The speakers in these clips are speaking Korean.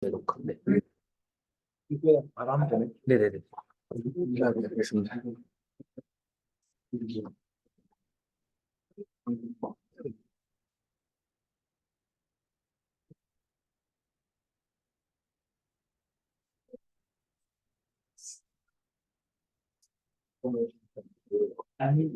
네. 이게 말하면 되네. 네네네. 알겠습니다. 아니,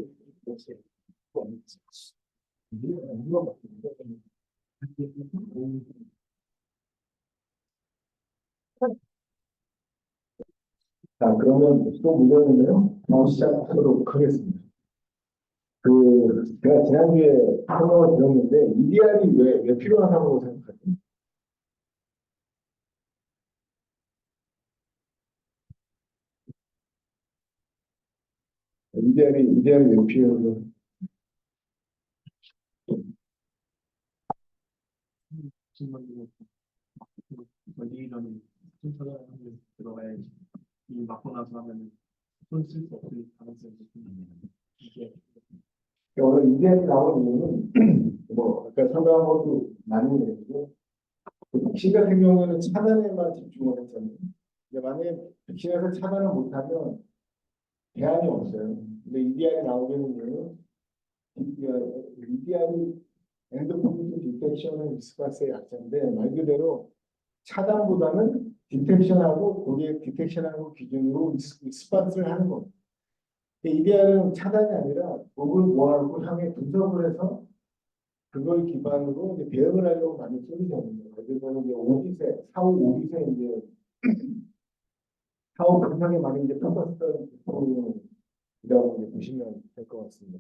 자, 그러면 또 문제인데요. 시작하도록 하겠습니다. 제가 지난주에 설명을 드렸는데, EDR이 왜 필요하다고 생각하세요? EDR이 왜 필요해요? 이런 순서가 들어가야지. 이 맞고 나서 하면 손 쓸 수 없을 가능성이 있습니다. 이게 오늘 EDR이 나온 이유는 뭐 아까 설명한 것도 많은 얘기고 백신 같은 경우에는 차단에만 집중을 했잖아요. 근데 만약에 백신에서 차단을 못하면 대안이 없어요. 근데 EDR이 나오게 되면 EDR이 엔도포인트 디텍션은 리스크스의 약자인데 말 그대로 차단보다는 디텍션하고 거기에 디텍션하고 기준으로 리스폰스를 하는 겁니다. EDR은 차단이 아니라 목을 모아놓고 향해 분석을 해서 그걸 기반으로 이제 대응을 하려고 많이 쓰이잖아요. 그래서 이제 오디세, 사후 오디세 이제 사후 분석에 많이 이제 퍼졌던 이라고 보시면 될 것 같습니다.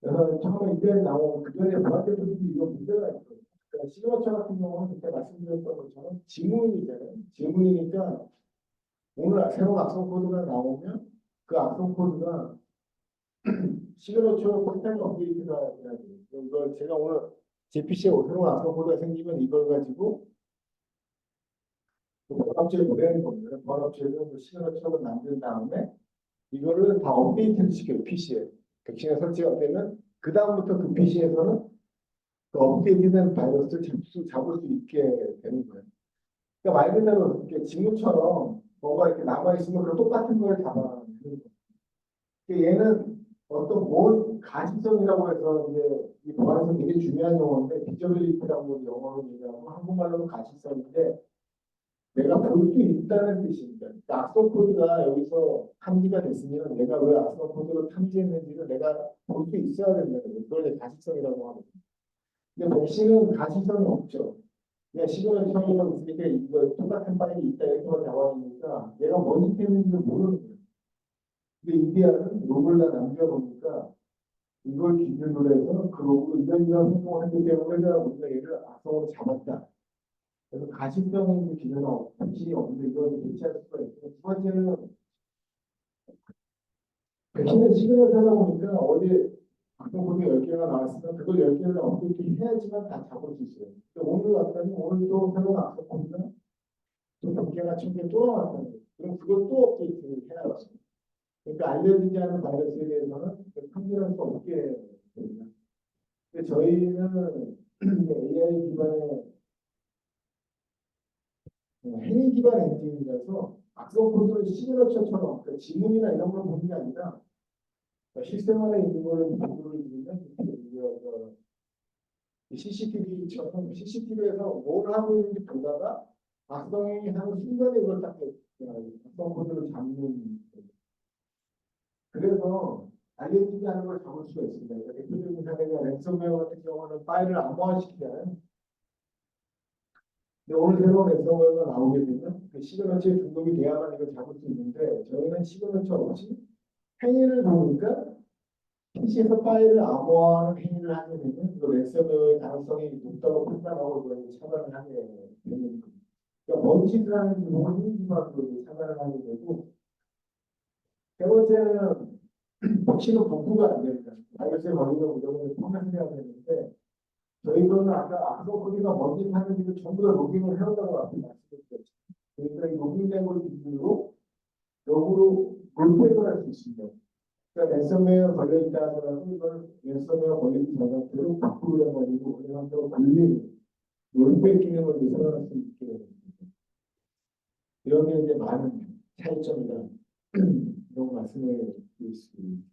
그래서 처음에 이제 나온 그 전에 무한대표들이 이거 문제가 있거든요. 그러니까 시그너처 같은 경우는 그때 말씀드렸던 것처럼 지문이잖아요. 지문이니까 오늘 새로운 악성 코드가 나오면 그 악성 코드가 시그너처 패턴 업데이트가 돼야 돼요. 이걸 제가 오늘 제 PC에 새로운 악성 코드가 생기면 이걸 가지고 번업체에 보내는 겁니다. 번업체에서 그 시그너처를 만든 다음에 이거를 다 업데이트를 시켜요. PC에. 백신에 설치가 되면 그 다음부터 그 PC에서는 그 업데이트된 바이러스를 잡을 수 있게 되는 거예요. 그러니까 말 그대로 이렇게 지문처럼 뭔가 이렇게 남아있으면 그 똑같은 걸 잡아내는 거예요. 그러니까 얘는 어떤 뭘 가시성이라고 해서 이제 이 보안에서 되게 중요한 용어인데 비저빌리티라고 영어로 얘기하고 한국말로는 가시성인데 내가 볼 수 있다는 뜻입니다. 그러니까 악성 코드가 여기서 탐지가 됐으면 내가 왜 악성 코드를 탐지했는지를 내가 볼 수 있어야 된다는 거예요. 그걸 가시성이라고 하거든요. 근데 백신은 가시성이 없죠. 그냥 시그널 처리가 있으니까 이거 똑같은 파일이 있다 이렇게 나와있으니까 얘가 뭔 짓 했는지를 모르는 거예요. 근데 이디아는 로그를 다 남겨놓으니까 이걸 기준으로 해서 그 로그로 이런 행동을 했기 때문에 우리가 얘를 악성으로 잡았다. 그래서 가시성의 기준은 백신이 없는데 이걸 대체할 수가 있고 두 번째는 백신의 시그널 하다 보니까 어제 악성 코드 10개가 나왔으면 그걸 10개를 업데이트 해야지만 다 잡을 수 있어요. 오늘 왔더니 오늘도 새로운 악성 코드가 또 100개나 1000개 또 나왔다는 거예요. 그럼 그걸 또 업데이트를 해야 돼요. 그러니까 알려지지 않은 바이러스에 대해서는 탐지할 수 없게 됩니다. 근데 저희는 AI 기반의 행위 기반 엔진이라서 악성 코드를 시그너처처럼 그러니까 지문이나 이런 걸 보는 게 아니라 시스템 안에 있는 거를 공부를 들으면 CCTV처럼 CCTV에서 뭘 하고 있는지 보다가 악성행위 하는 순간에 이걸 딱 악성 코드를 잡는 그래서 알려지지 않은 걸 잡을 수가 있습니다. 그러니까 대표적인 사례가 랜섬웨어 같은 경우는 파일을 암호화시키잖아요. 근데 오늘 새로운 랜섬웨어가 나오게 되면 그 시그너처에 중독이 돼야만 이걸 잡을 수 있는데 저희는 시그너처 없이 행위를 보니까 PC에서 파일을 암호화하는 행위를 하게 되면 그 랜섬웨어의 가능성이 높다고 판단하고 그걸 차단을 하게 되는 거예요. 그러니까 뭔 짓을 하는지 모르는 행위 기반으로 차단을 하게 되고 세 번째는 혹시는 복구가 안 됩니다. 바이러스에 걸리면 무조건 포맷해야 되는데 저희들은 아까 악성 코드가 뭔지 하는지를 전부 다 로깅을 해온다고 앞에 말씀드렸죠. 그러니까 이 로깅된 걸 기준으로 역으로 볼펜을 할 수 있습니다. 그러니까 랜섬웨어 걸려있다 하더라도 이걸 랜섬웨어 걸리기 전에 계속 바꾸려 가지고 우리가 또 걸리는 롤백 기능을 개선할 수 있게 됩니다. 이런 게 이제 많은 차이점이다. 이런 말씀을 드릴 수 있습니다.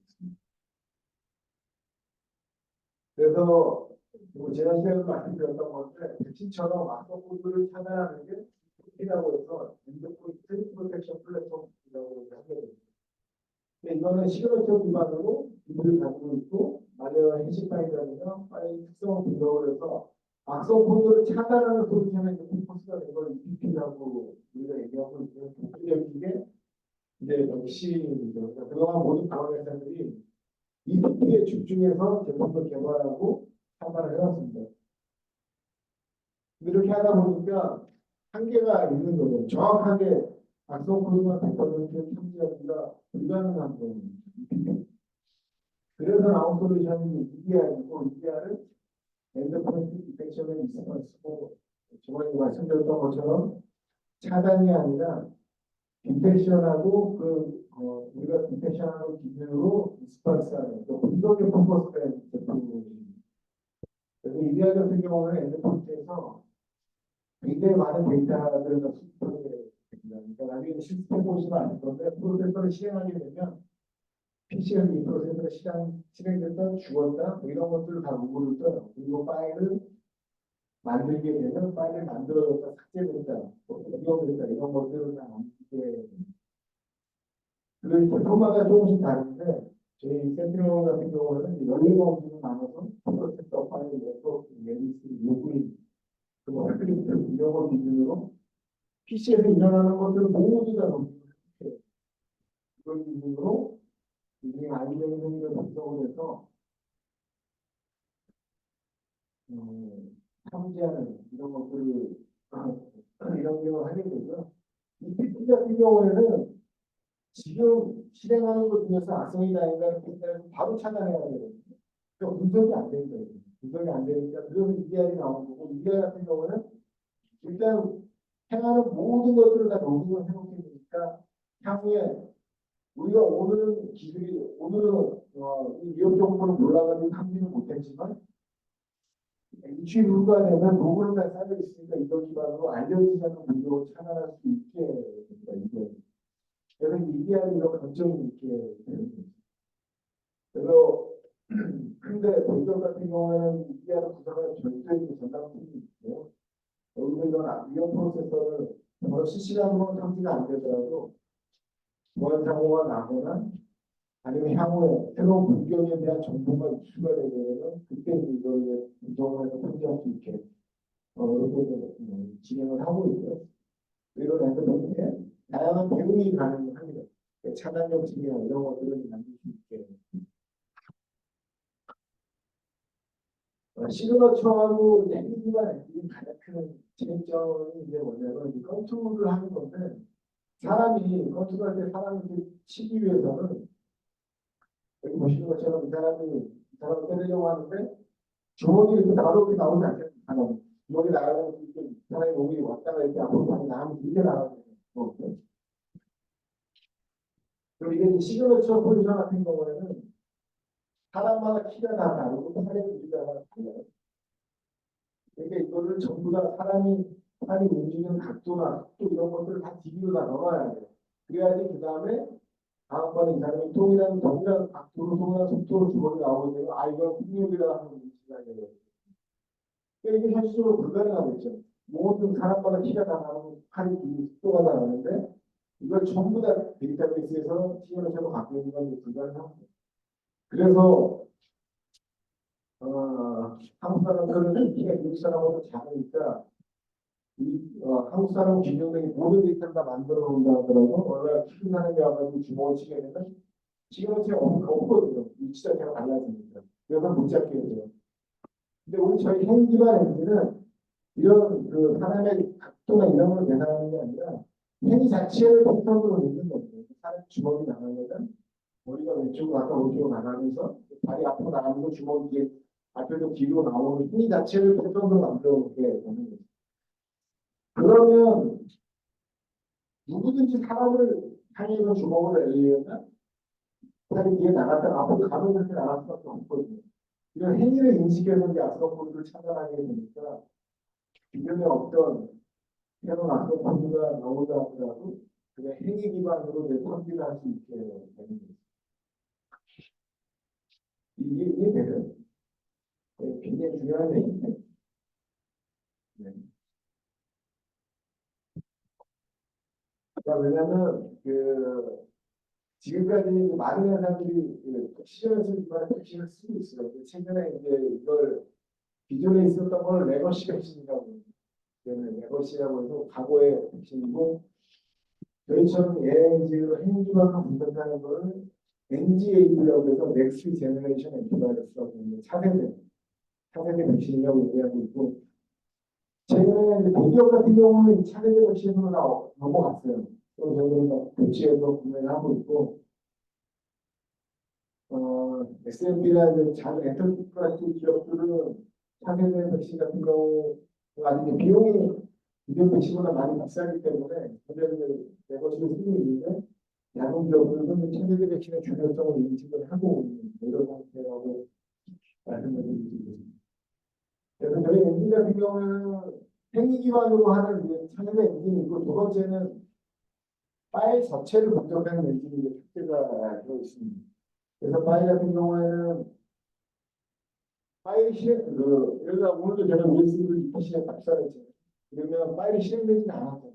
그래서 뭐 지난 시간에도 말씀드렸던 건데 백신처럼 마스코드를 차단하는 게 이라고 해서 엔드포인트 프로텍션 플랫폼이라고 하게 됩니다. 근데 이거는 시그너처 기반으로 기술을 가지고 있고 만약 해시 파일이라든가 파일 특성을 분석을 해서 악성 코드를 차단하는 솔루션의 포커스가 된 걸 EPP라고 우리가 얘기하고 있고요. 대표적인 게 이제 맥시입니다. 그러니까 그동안 모든 다원 회사들이 EPP에 집중해서 제품을 개발하고 판단을 해왔습니다. 이렇게 하다 보니까 한계가 있는 거죠. 정확하게 악성 코드만 100% 탐지하기가 불가능한 거예요. 그래서 나온 솔루션이 EDR이고 EDR은 엔드포인트 디텍션을 쓰고 저번에 말씀드렸던 것처럼 차단이 아니라 디텍션하고 우리가 디텍션하는 기준으로 리스폰스하는 분석의 포커스가 제품입니다. 그래서 EDR 같은 경우는 엔드포인트에서 굉장히 많은 데이터들을 수집하게 됩니다. 그러니까 나중에 시스템 보시면 알 건데 프로세서를 실행하게 되면 PC에서 이 프로세서가 실행됐다, 죽었다, 뭐 이런 것들을 다 로그를 떠요. 그리고 파일을 만들게 되면 파일을 만들어졌다, 삭제됐다, 변경됐다 이런 것들을 다 남기게 됩니다. 그리고 제품마다 조금씩 다른데 저희 센트럴 같은 경우는 14가지로 나눠서 프로세서 파일, 네트워크, 메리스, 로그인 그리고 스크립트 이런 거 기준으로 PC에서 일어나는 것들을 모두 다 로그인해요. 그런 기준으로 이게 아이디어의 행위를 분석을 해서 탐지하는 이런 것들을 이런 경우를 하게 되고요. 이 PT 같은 경우에는 지금 실행하는 것 중에서 악성이 아닌가를 바로 차단해야 되거든요. 그러니까 분석이 안 되는 거예요. 분석이 안 되니까 그래서 EDR이 나오는 거고 EDR 같은 경우는 일단 행하는 모든 것들을 다 로그인을 해놓게 되니까 향후에 우리가 오늘은 기술이 오늘은 이 위험 정보를 몰라가지고 탐지는 못했지만 유치 이후가 되면 로그는 다 쌓여 있으니까 이걸 기반으로 알려지지 않는 문제を차단할 수 있게 됩니다. 이게 그래서 EDR이 이런 강점이 있게 됩니다. 그래서 근데 대기업 같은 경우에는 EDR 부서가 절대 전담팀이 있고요. 여기서 이런 위험 프로세서를 실시간으로 탐지가 안 되더라도 보안 사고가 나거나 아니면 향후에 새로운 불경에 대한 정보가 입수가 되면 그때 이걸 분석을 해서 탐지할 수 있게 이렇게 진행을 하고 있고요. 그리고 이렇게 다양한 대응이 가능합니다. 차단 정책이나 이런 것들을 만들 수 있게. 시그너처하고 랭귀지가 가장 큰 차이점이 이제 뭐냐면 컨트롤을 하는 건데 사람이 컨트롤할 때 사람이 치기 위해서는 여기 보시는 것처럼 이 사람을 때리려고 하는데 주먹이 이렇게 바로 이렇게 나오지 않잖아요. 주먹이 나가면 이렇게 사람의 몸이 왔다가 이렇게 앞으로 많이 나가면 이렇게 나가거든요. 그리고 이게 시그너처 포지션 같은 경우에는 사람마다 키가 다 다르고 팔의 길이가 다 달라요. 그러니까 이거를 전부 다 팔이 움직이는 각도나 또 이런 것들을 다 DB로 다 넣어야 돼요. 그래야지 그 다음에 다음번에 이 사람이 동일한 각도로 동일한 속도로 주먹이 나오게 되면 이건 폭력이라고 하는 인식이 되요. 그러니까 이게 현실적으로 불가능하겠죠. 모든 사람마다 키가 다 다르고 팔이 길이 속도가 다 다른데 이걸 전부 다 데이터베이스에서 시그너처로 갖고 있는 건 불가능합니다. 그래서 한국 사람들은 키가 미국 사람보다 작으니까 한국 사람 기준적인 모든 데이터를 다 만들어 놓는다 하더라도 원래 큰 사람이 와가지고 주먹을 치게 되면 시그너처가 없거든요. 위치 자체가 달라지니까. 그래서 못 잡게 돼요. 근데 우리 저희 행 기반 엔진은 이런 사람의 각도나 이런 걸 계산하는 게 아니라 행 자체를 패턴으로 내는 거죠. 사람 주먹이 나가면 머리가 왼쪽으로 갔다 오른쪽으로 나가면서 발이 앞으로 나가면서 주먹이 이제 앞에서 뒤로 나오는 힘 자체를 패턴으로 만들어 놓게 되는 거죠. 그러면 누구든지 사람을 향해서 주먹을 내리려면 살이 뒤에 나갔다가 앞으로 가면 그렇게 나갈 수밖에 없거든요. 이런 행위를 인식해서 이제 악성 코드를 차단하게 되니까 기존에 없던 새로운 악성 코드가 나오다 하더라도 그냥 행위 기반으로 내 탐지를 할 수 있게 되는 거죠. 이게 되는 굉장히 중요한 얘기인데. 네. 그러니까 왜냐면 지금까지 많은 회사들이 시전을 쓰기만 핵심을 쓰고 있어요. 최근에 이제 이걸 기존에 있었던 걸 레거시 핵심이라고 레거시라고 해서 과거의 핵심이고 저희처럼 AI로 행기반으로 분석하는 거를 NGA라고 해서 넥스트 제너레이션 앤티바이러스라고 하는 차세대 백신이라고 얘기하고 있고 최근에 이제 대기업 같은 경우는 차세대 백신으로 넘어갔어요. 또 저희는 배치해서 구매를 하고 있고 SMB나 작은 엔터프라이즈 기업들은 차세대 백신 같은 경우 아직 비용이 기존 백신보다 많이 비싸기 때문에 현재는 내것을 쓰고 있는데 작은 기업들은 차세대 백신의 중요성을 인식을 하고 있는 이런 상태라고 말씀을 드리겠습니다. 그래서 저희 엔진 같은 경우는 행위 기반으로 하는 차세대 엔진이고 두 번째는 파일 자체를 분석하는 엔진이 탑재가 되어 있습니다. 그래서 파일 같은 경우에는 파일이 예를 들어 오늘도 제가 USB를 EPC에 박살냈잖아요. 그러면 파일이 실행되지는 않았잖아요.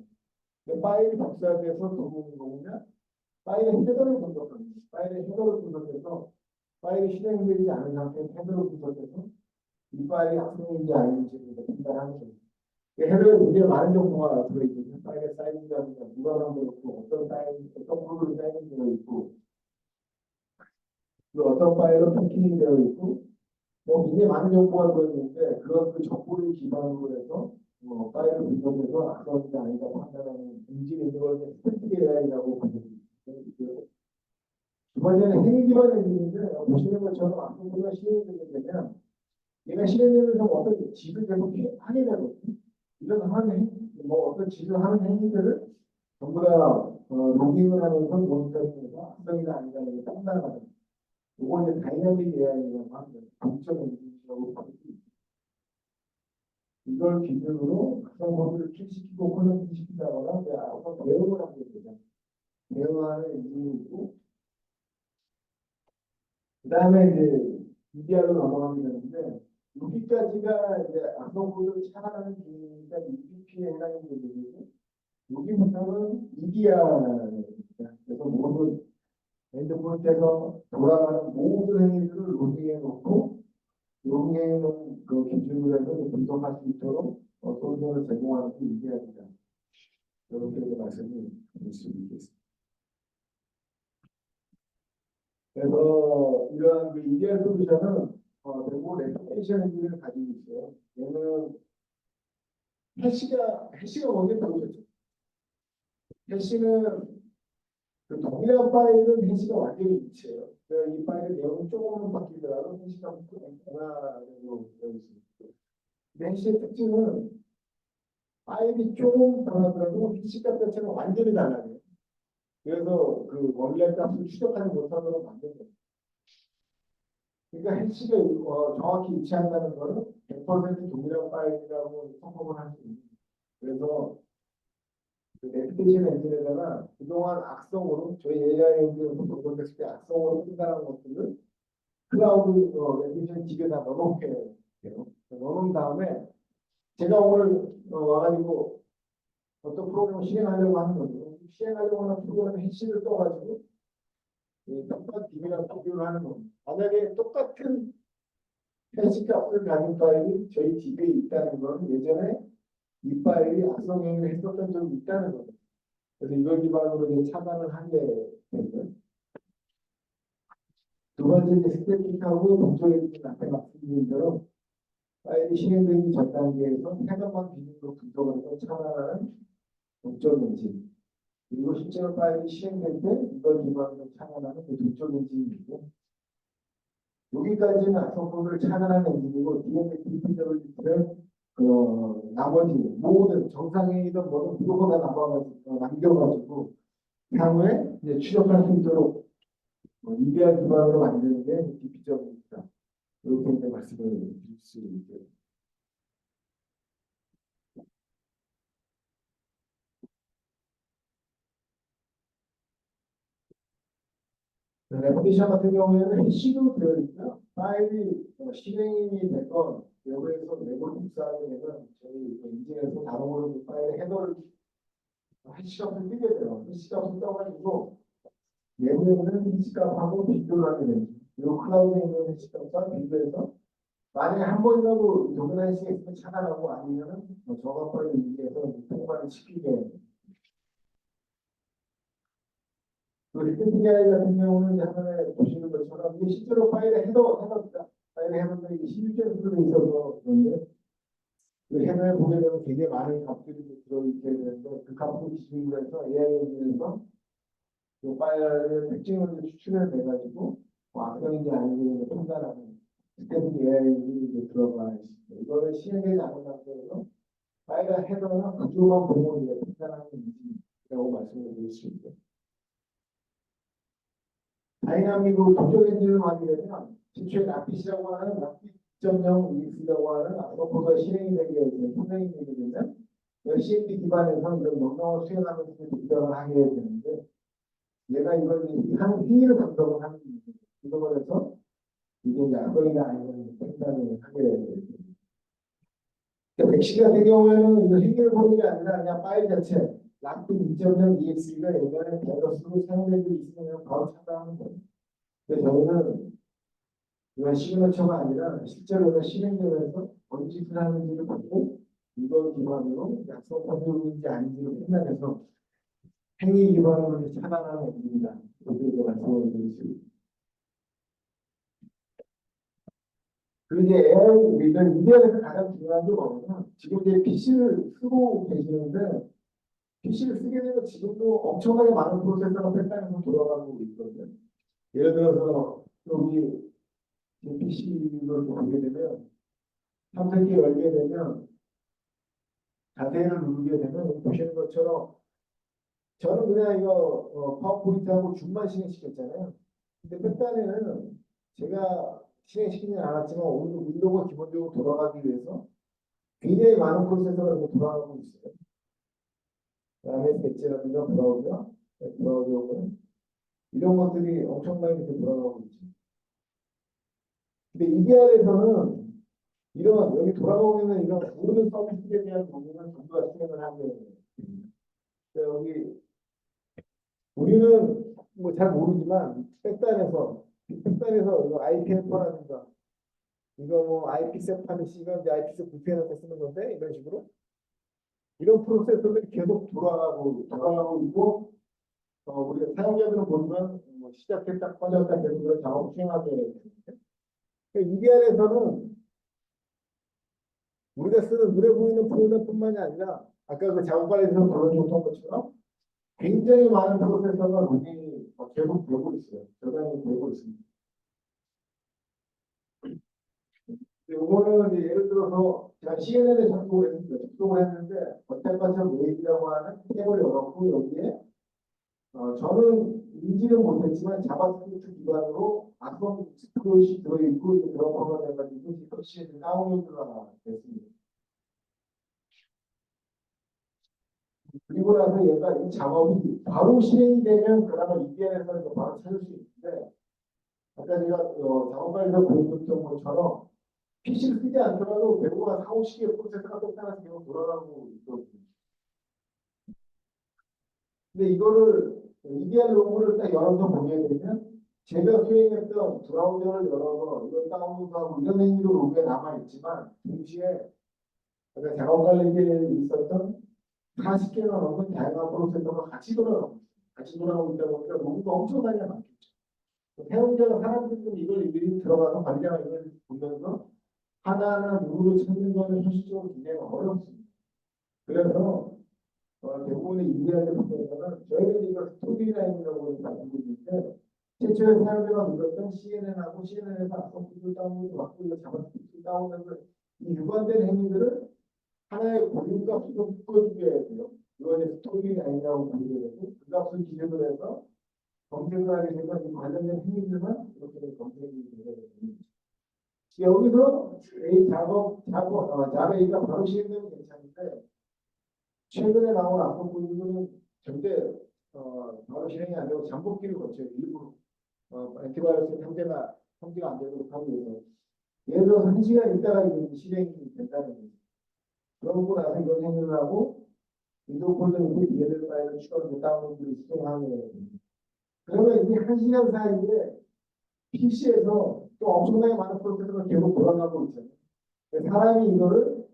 근데 파일이 박살돼서 들어오는 거냐? 파일의 헤더를 분석합니다. 파일의 헤더를 분석해서 파일이 실행되지 않은 상태에서 헤더를 분석해서 이 파일이 악성인지 아닌지 판단하는 거죠. 헤더에 굉장히 많은 정보가 들어있거든요. 파일의 사이즈라든가 누가 만들었고 어떤 프로그램이 사이즈되어 있고 그 어떤 파일은 패킹이 되어 있고 굉장히 많은 정보가 들어있는데 그 정보를 기반으로 해서 파일을 분석해서 악성인지 아닌가 판단하는 인지에 있는 걸 스태틱 AI라고 부르거든요. 두 번째는 행위 기반 엔진인데 보시는 것처럼 악성코드가 실행이 되게 되면 얘가 실행되면서 어떤 짓을 계속 하게 되거든요. 이런 어떤 짓을 하는 행위들을 전부 다 로깅을 하면서 모니터링해서 악성이나 아니냐는 걸 판단하는 이거 이제 다이나믹 AI라고 하는 강점 엔진이라고 부르고 이걸 기준으로 악성 코드를 킥시키고 콜렉트시킨다거나 악성 대응을 하게 되죠. 대응하는 엔진이 있고 그 다음에 이제 EDR로 넘어가게 되는데 여기까지가 이제 악성 코드를 차단하는 기능이니까 EPP에 해당이 되는데 여기부터는 EDR입니다. 그래서 모든 엔드포인트에서 돌아가는 모든 행위들을 로딩해 놓고 로딩해 놓은 그 기준으로 해서 분석할 수 있도록 솔루션을 제공하는 게 EDR입니다. 이렇게 말씀을 드릴 수 있겠습니다. 그래서 이런 그 EDR 솔루션은 대부분 레피테이션 엔진을 가지고 있어요. 얘는 해시가 먼저 들어오겠죠. 해시는 그 동일한 파일은 해시가 완전히 일치해요. 그러니까 이 파일의 내용이 조금만 바뀌더라도 해시가 변화되고 되어 있습니다. 근데 해시의 특징은 파일이 조금 변하더라도 해시 값 자체가 완전히 달라요. 그래서 그 원래 값을 추적하지 못하도록 만듭니다. 그러니까 해시가 정확히 일치한다는 것은 100% 동일한 파일이라고 선포를 할 수 있는 거예요. 그래서 그 레피테이션 엔진에다가 그동안 악성으로 저희 AI 엔진을 분석했을 때 악성으로 판단한 것들을 클라우드 레피테이션 집에 다 넣어놓게 돼요. 넣어놓은 다음에 제가 오늘 와가지고 어떤 프로그램을 실행하려고 하는 거죠. 실행하려고 하는 프로그램의 해시를 떠가지고 똑같은 DB랑 비교를 하는 겁니다. 만약에 똑같은 해시 값을 가진 파일이 저희 DB에 있다는 건 예전에 이 파일이 악성 행위를 했었던 적이 있다는 거죠. 그래서 이걸 기반으로 이제 차단을 하게 되죠. 두 번째 이제 스태틱하고 동적인 앞에 말씀드린 대로 파일이 실행되기 전 단계에서 해당만 기준으로 분석을 해서 차단하는 동적 엔진. 그리고 실제로 파일이 실행될 때 이걸 기반으로 차단하는 그 동적 엔진이고 여기까지는 악성 코드를 차단하는 엔진이고 DMA/DPW는 나머지 모든 정상이든 뭐든 무조건 다 남겨가지고 향후에 이제 추적할 수 있도록 이데아 기반으로 만드는 게 DP점입니다. 이렇게 이제 말씀을 드릴 수 있게. 레포테이션 같은 경우에는 해시로 되어 있고요. 파일이 실행이 됐건 외부에서 내부로 복사하게 되면 저희 인진에서 다루는 그 파일의 헤더를 해시값을 뜨게 돼요. 해시값을 떠가지고 내부에 있는 해시값하고 비교를 하게 됩니다. 이 클라우드에 있는 해시값과 비교해서 만약에 한 번이라도 도면한 시에 있으면 차단하고 아니면은 저가 파일 인지해서 통과를 시키게 됩니다. 그 리트PI 같은 경우는 화면에 보시는 것처럼 이게 실제로 파일의 헤더입니다. 파일의 헤더인데 이게 실제로 돼 있어서 그런데 그 헤더에 보게 되면 굉장히 많은 값들이 들어있게 되는데 그 값을 기준으로 해서 AI 엔진에서 그 파일의 특징을 추출해 내가지고 악성인지 아닌지 판단하는 스태틱 AI 엔진이 들어가 있습니다. 이거를 시행되지 않은 상태에서 파일의 헤더나 구조만 보고 판단하는 엔진이라고 말씀을 드릴 수 있죠. 다이나믹으로 도적 엔진을 하게 되면 최초에 납빛이라고 하는 납빛 2.0 EX라고 하는 앞으로 실행이 되게 되면 CMP 기반에서 이런 명령을 수행하면서 분석을 하게 되는데 얘가 이걸 한 행위를 분석을 하는 거예요. 분석을 해서 이게 이제 악성이나 아니면 판단을 하게 됩니다. 백신 같은 경우에는 이거 행위를 보는 게 아니라 그냥 파일 자체 납빛 2.0 EX가 예전에 바이러스로 사용되고 있으면 바로 차단하는 거예요. 근데 저희는 이건 시그너처가 아니라 실제로 실행되면서 어느 짓을 하는지를 보고 이걸 기반으로 약속 법률인지 아닌지를 판단해서 행위 기반으로 차단하는 법입니다. 이렇게 말씀을 드리겠습니다. 그리고 이제 AI 이런 이데아에서 가장 중요한 게 뭐냐면 지금 이제 PC를 쓰고 계시는데 PC를 쓰게 되면 지금도 엄청나게 많은 프로세서가 펜타에서 돌아가고 있거든요. 예를 들어서 여기 PC를 보게 되면 탐색기 열게 되면 자세히를 누르게 되면 보시는 것처럼 저는 그냥 이거 파워포인트하고 줌만 실행시켰잖아요. 근데 끝단에는 제가 실행시키지 않았지만 오늘 윈도우가 기본적으로 돌아가기 위해서 굉장히 많은 프로세서가 이렇게 돌아가고 있어요. 그다음에 배치라든가 브라우저 이런 것들이 엄청나게 이렇게 돌아가고 있죠. 근데 EDR에서는 이런 여기 돌아가고 있는 이런 모든 서비스에 대한 부분은 전부 다 실행을 하게 됩니다. 여기 우리는 뭐 잘 모르지만 백단에서 이거 IPF라든가 이거 뭐 IPsec 하듯이 이건 이제 IPsec VPN한테 쓰는 건데 이런 식으로 이런 프로세서들이 계속 돌아가고 있고 우리가 사용자들은 보면 뭐 시작했다 꺼졌다 계속 그런 작업을 수행하게 되는데 EDR에서는 우리가 쓰는 눈에 보이는 프로그램뿐만이 아니라 아까 그 작업 관리에서 보여줬던 것처럼 굉장히 많은 프로세서가 로딩이 계속 되고 있어요. 저장이 되고 있습니다. 이거는 이제 예를 들어서 제가 CNN에 접속을 했는데 어택관점 메일이라고 하는 탭을 열었고 여기에 저는 인지는 못했지만 자바스크립트 기반으로 악성 스크롤이 들어있고 드러퍼가 돼가지고 CNN 다운로드가 됐습니다. 그리고 나서 얘가 이 작업이 바로 실행이 되면 그나마 EDR에서 바로 찾을 수 있는데 아까 제가 작업관리에서 보여줬던 것처럼 PC를 쓰지 않더라도 배우가 4, 50개의 프로세서가 똑같아서 계속 돌아가고 있거든요. 근데 이거를 EDR 로그를 딱 열어서 보게 되면 제가 수행했던 브라우저를 열어서 이걸 다운로드하고 이런 행위도 로그에 남아있지만 동시에 아까 작업관리에 있었던 40개가 넘는 다양한 프로세서가 같이 돌아가고 있다 보니까 로그가 엄청나게 많겠죠. 사용자가 사람들은 이걸 들어가서 관리자가 이걸 보면서 하나하나 누구를 찾는 거는 현실적으로 굉장히 어렵습니다. 그래서 대부분의 이해하는 부분에서는 저희는 이걸 스토리라인이라고 가지고 있는데 최초에 사용자가 눌렀던 CNN하고 CNN에서 악성품을 다운로드 받고 이거 자바스크립트 다운로드 이 유관된 행위들을 하나의 고유 값으로 묶어주게 돼요. 이거는 스토리라인이라고 부르게 되고 그 값을 기준으로 해서 검색을 하게 되면 이 관련된 행위들만 이렇게 검색이 되게 됩니다. 여기서 자베이가 바로 시행되면 괜찮은데 최근에 나온 악성분들은 절대 바로 실행이 안 되고 잠복기를 거쳐요. 일부러 엔티바이러스 탐지가 안 되도록 하기 위해서. 예를 들어서 1시간 있다가 이제 실행이 된다는 거죠. 그러고 나서 이걸 행위를 하고 위도우 폴더에 예를 파일을 추가로 다운로드를 실행하게 됩니다. 그러면 이 1시간 사이에 PC에서 또 엄청나게 많은 프로세서가 계속 돌아가고 있잖아요. 사람이 이거를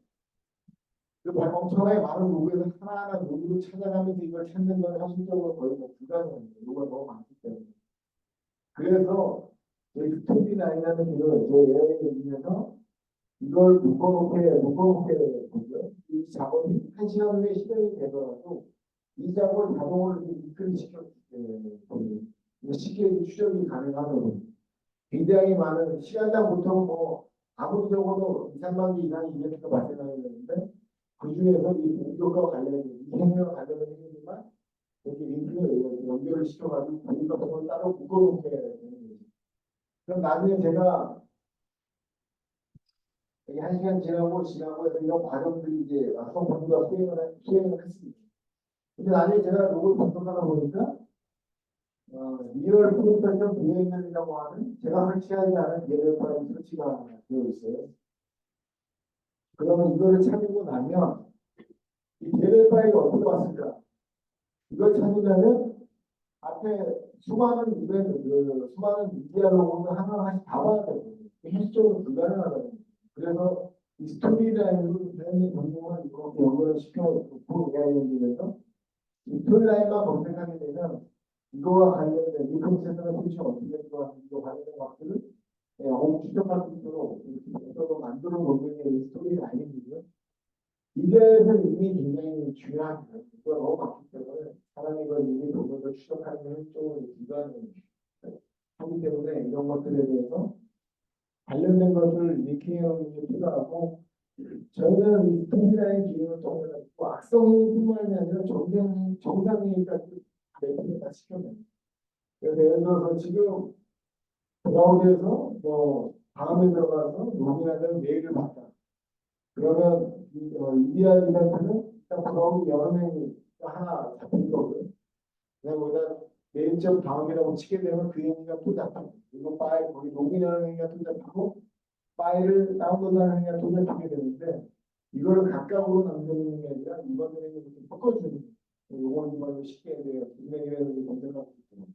엄청나게 많은 로그에서 하나하나 로그를 찾아가면서 이걸 찾는 건 현실적으로 거의 뭐 불가능합니다. 로그가 너무 많기 때문에. 그래서 저희 스토리라인이라는 이걸 제 AI에 의해서 이걸 묶어놓게 보고요. 이 작업이 1시간 후에 실행이 되더라도 이 작업을 자동으로 이끌이 쉽게 추적이 가능하더라고요. 굉장히 많은 시간당 보통 뭐 아무리 적어도 2, 3만 개 이상의 이벤트가 발생하게 되는데 그 중에서 이 공격과 관련된 이 행위와 관련된 행위만 이렇게 링크를 연결을 시켜가지고 공격 같은 걸 따로 묶어놓게 되는 거죠. 그럼 나중에 제가 여기 1시간 지나고 해서 이런 과정들이 이제 성공부가 수행을 했습니다. 근데 나중에 제가 로그를 분석하다 보니까 리얼 프로젝션 VM이라고 하는 제가 설치하지 않은 예를 파일 설치가 되어 있어요. 그러면 이거를 찾고 나면 이 예를 파일이 어떻게 왔을까? 이걸 찾으려면 앞에 수많은 수많은 미디어 로그를 하나하나씩 다 봐야 되거든요. 현실적으로 불가능하거든요. 그래서 이 스토리라인으로 대한민국 전공을 이렇게 연결을 시켜놓고 AI에서 이 스토리라인만 검색하게 되면 이거와 관련된 이 프로세서가 도대체 어떻게 들어가는지 이거 관련된 것들을 추적할 수 있도록 이렇게 만들어 놓는 게 이 스토리라인이고요. 이제는 이미 굉장히 중요합니다. 이거 너무 많기 때문에 사람이 이걸 이미 보면서 추적하는 쪽으로 불가능하기 때문에 이런 것들에 대해서 관련된 것을 리킹하는 게 필요하고 저희는 이 스토리라인 기능을 통해서 악성뿐만이 아니라 정상회의까지 매핑을 다 시켜냅니다. 그래서 예를 들어서 지금 브라우저에서 뭐 다음에 들어가서 로그인하면 메일을 받다. 그러면 EDR 이벤트는 일단 브라우저 여러 명이 하나 잡힌 거고요. 그냥 거기다 메일점 다음이라고 치게 되면 그 행위가 또 잡히고 그리고 파일 거기 로그인하는 행위가 또 잡히고 파일을 다운로드하는 행위가 또 잡히게 되는데 이거를 각각으로 남겨놓는 게 아니라 이번에는 이렇게 섞어주는 거예요. 요걸 이번에 쉽게 해야 분명이라는 검색하고 있거든요.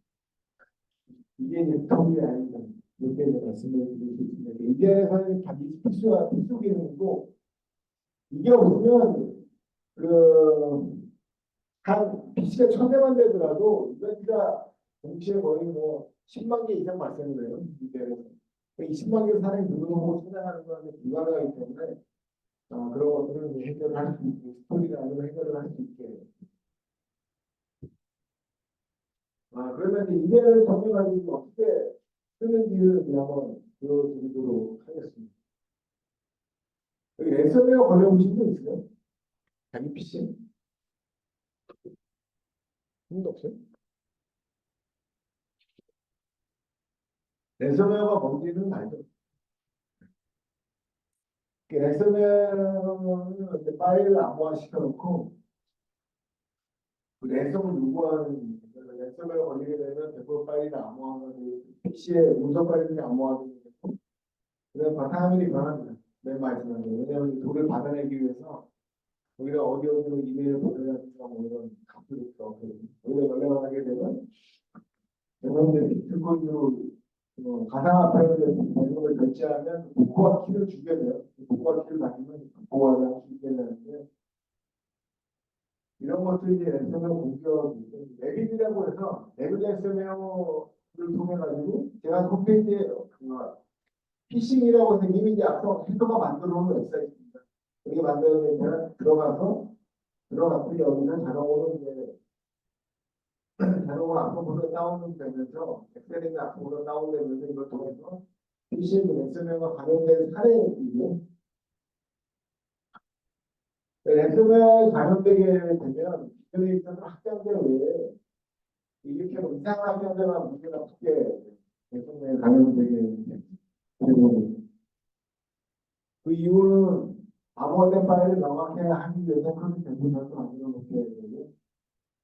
이게 이제 스토리 아니다. 이렇게 말씀을 드릴 수 있습니다. EDR에서는 반드시 필수 기능이고 이게 없으면 한 PC가 1000대만 되더라도 이벤트가 동시에 거의 뭐 10만 개 이상 발생을 해요. EDR에서. 이 10만 개 사람이 누르고 찾아가는 거는 불가능하기 때문에 그런 것들은 해결을 할 수 있고 스토리가 아니고 해결을 할 수 있게. 그러면 이제를 정해가지고 어떻게 쓰는지를 한번 보여드리도록 하겠습니다. 여기 랜섬웨어 걸려보신 분 있어요? 자기 PC? 분도 없어요? 랜섬웨어가 뭔지는 알죠? 랜섬웨어는 이제 파일을 암호화시켜놓고 그 랜섬을 요구하는 랜섬웨어 걸리게 되면 대부분 파일이 암호화하고 PC의 문서 파일이 암호화되고 그다음 바탕화면이 변합니다. 맨 마지막에. 왜냐하면 돈을 받아내기 위해서 우리가 어디로 이메일을 보내야 되는가 뭐 이런 값들이 있거든요. 우리가 연락을 하게 되면 여러분들 비트코인으로 가상화폐를 되는 걸 결제하면 복구와 키를 주게 돼요. 복구와 키를 가지면 복구를 할 수 있게 되는데 이런 것들이 이제 랜섬웨어 공격이 레빗이라고 해서 레빗 랜섬웨어를 통해 가지고 제가 홈페이지에 피싱이라고 해서 이미 이제 앞서 해커가 만들어 놓은 웹사이트입니다. 여기 만들어내면 들어가서 여기는 자동으로 앞으로 다운로드 되면서 엑셀이나 앞으로 다운되면서 이걸 통해서 피싱 랜섬웨어가 감염된 사례이고요. 랜섬웨어에 감염되게 되면 기존에 있던 확장된 외에 이렇게 뭐 이상한 현상만 문제가 크게 대통령에 감염되게 되고 그 이유는 암호화된 파일을 명확히 하기 위해서 그렇게 대부분을 만들어 놓게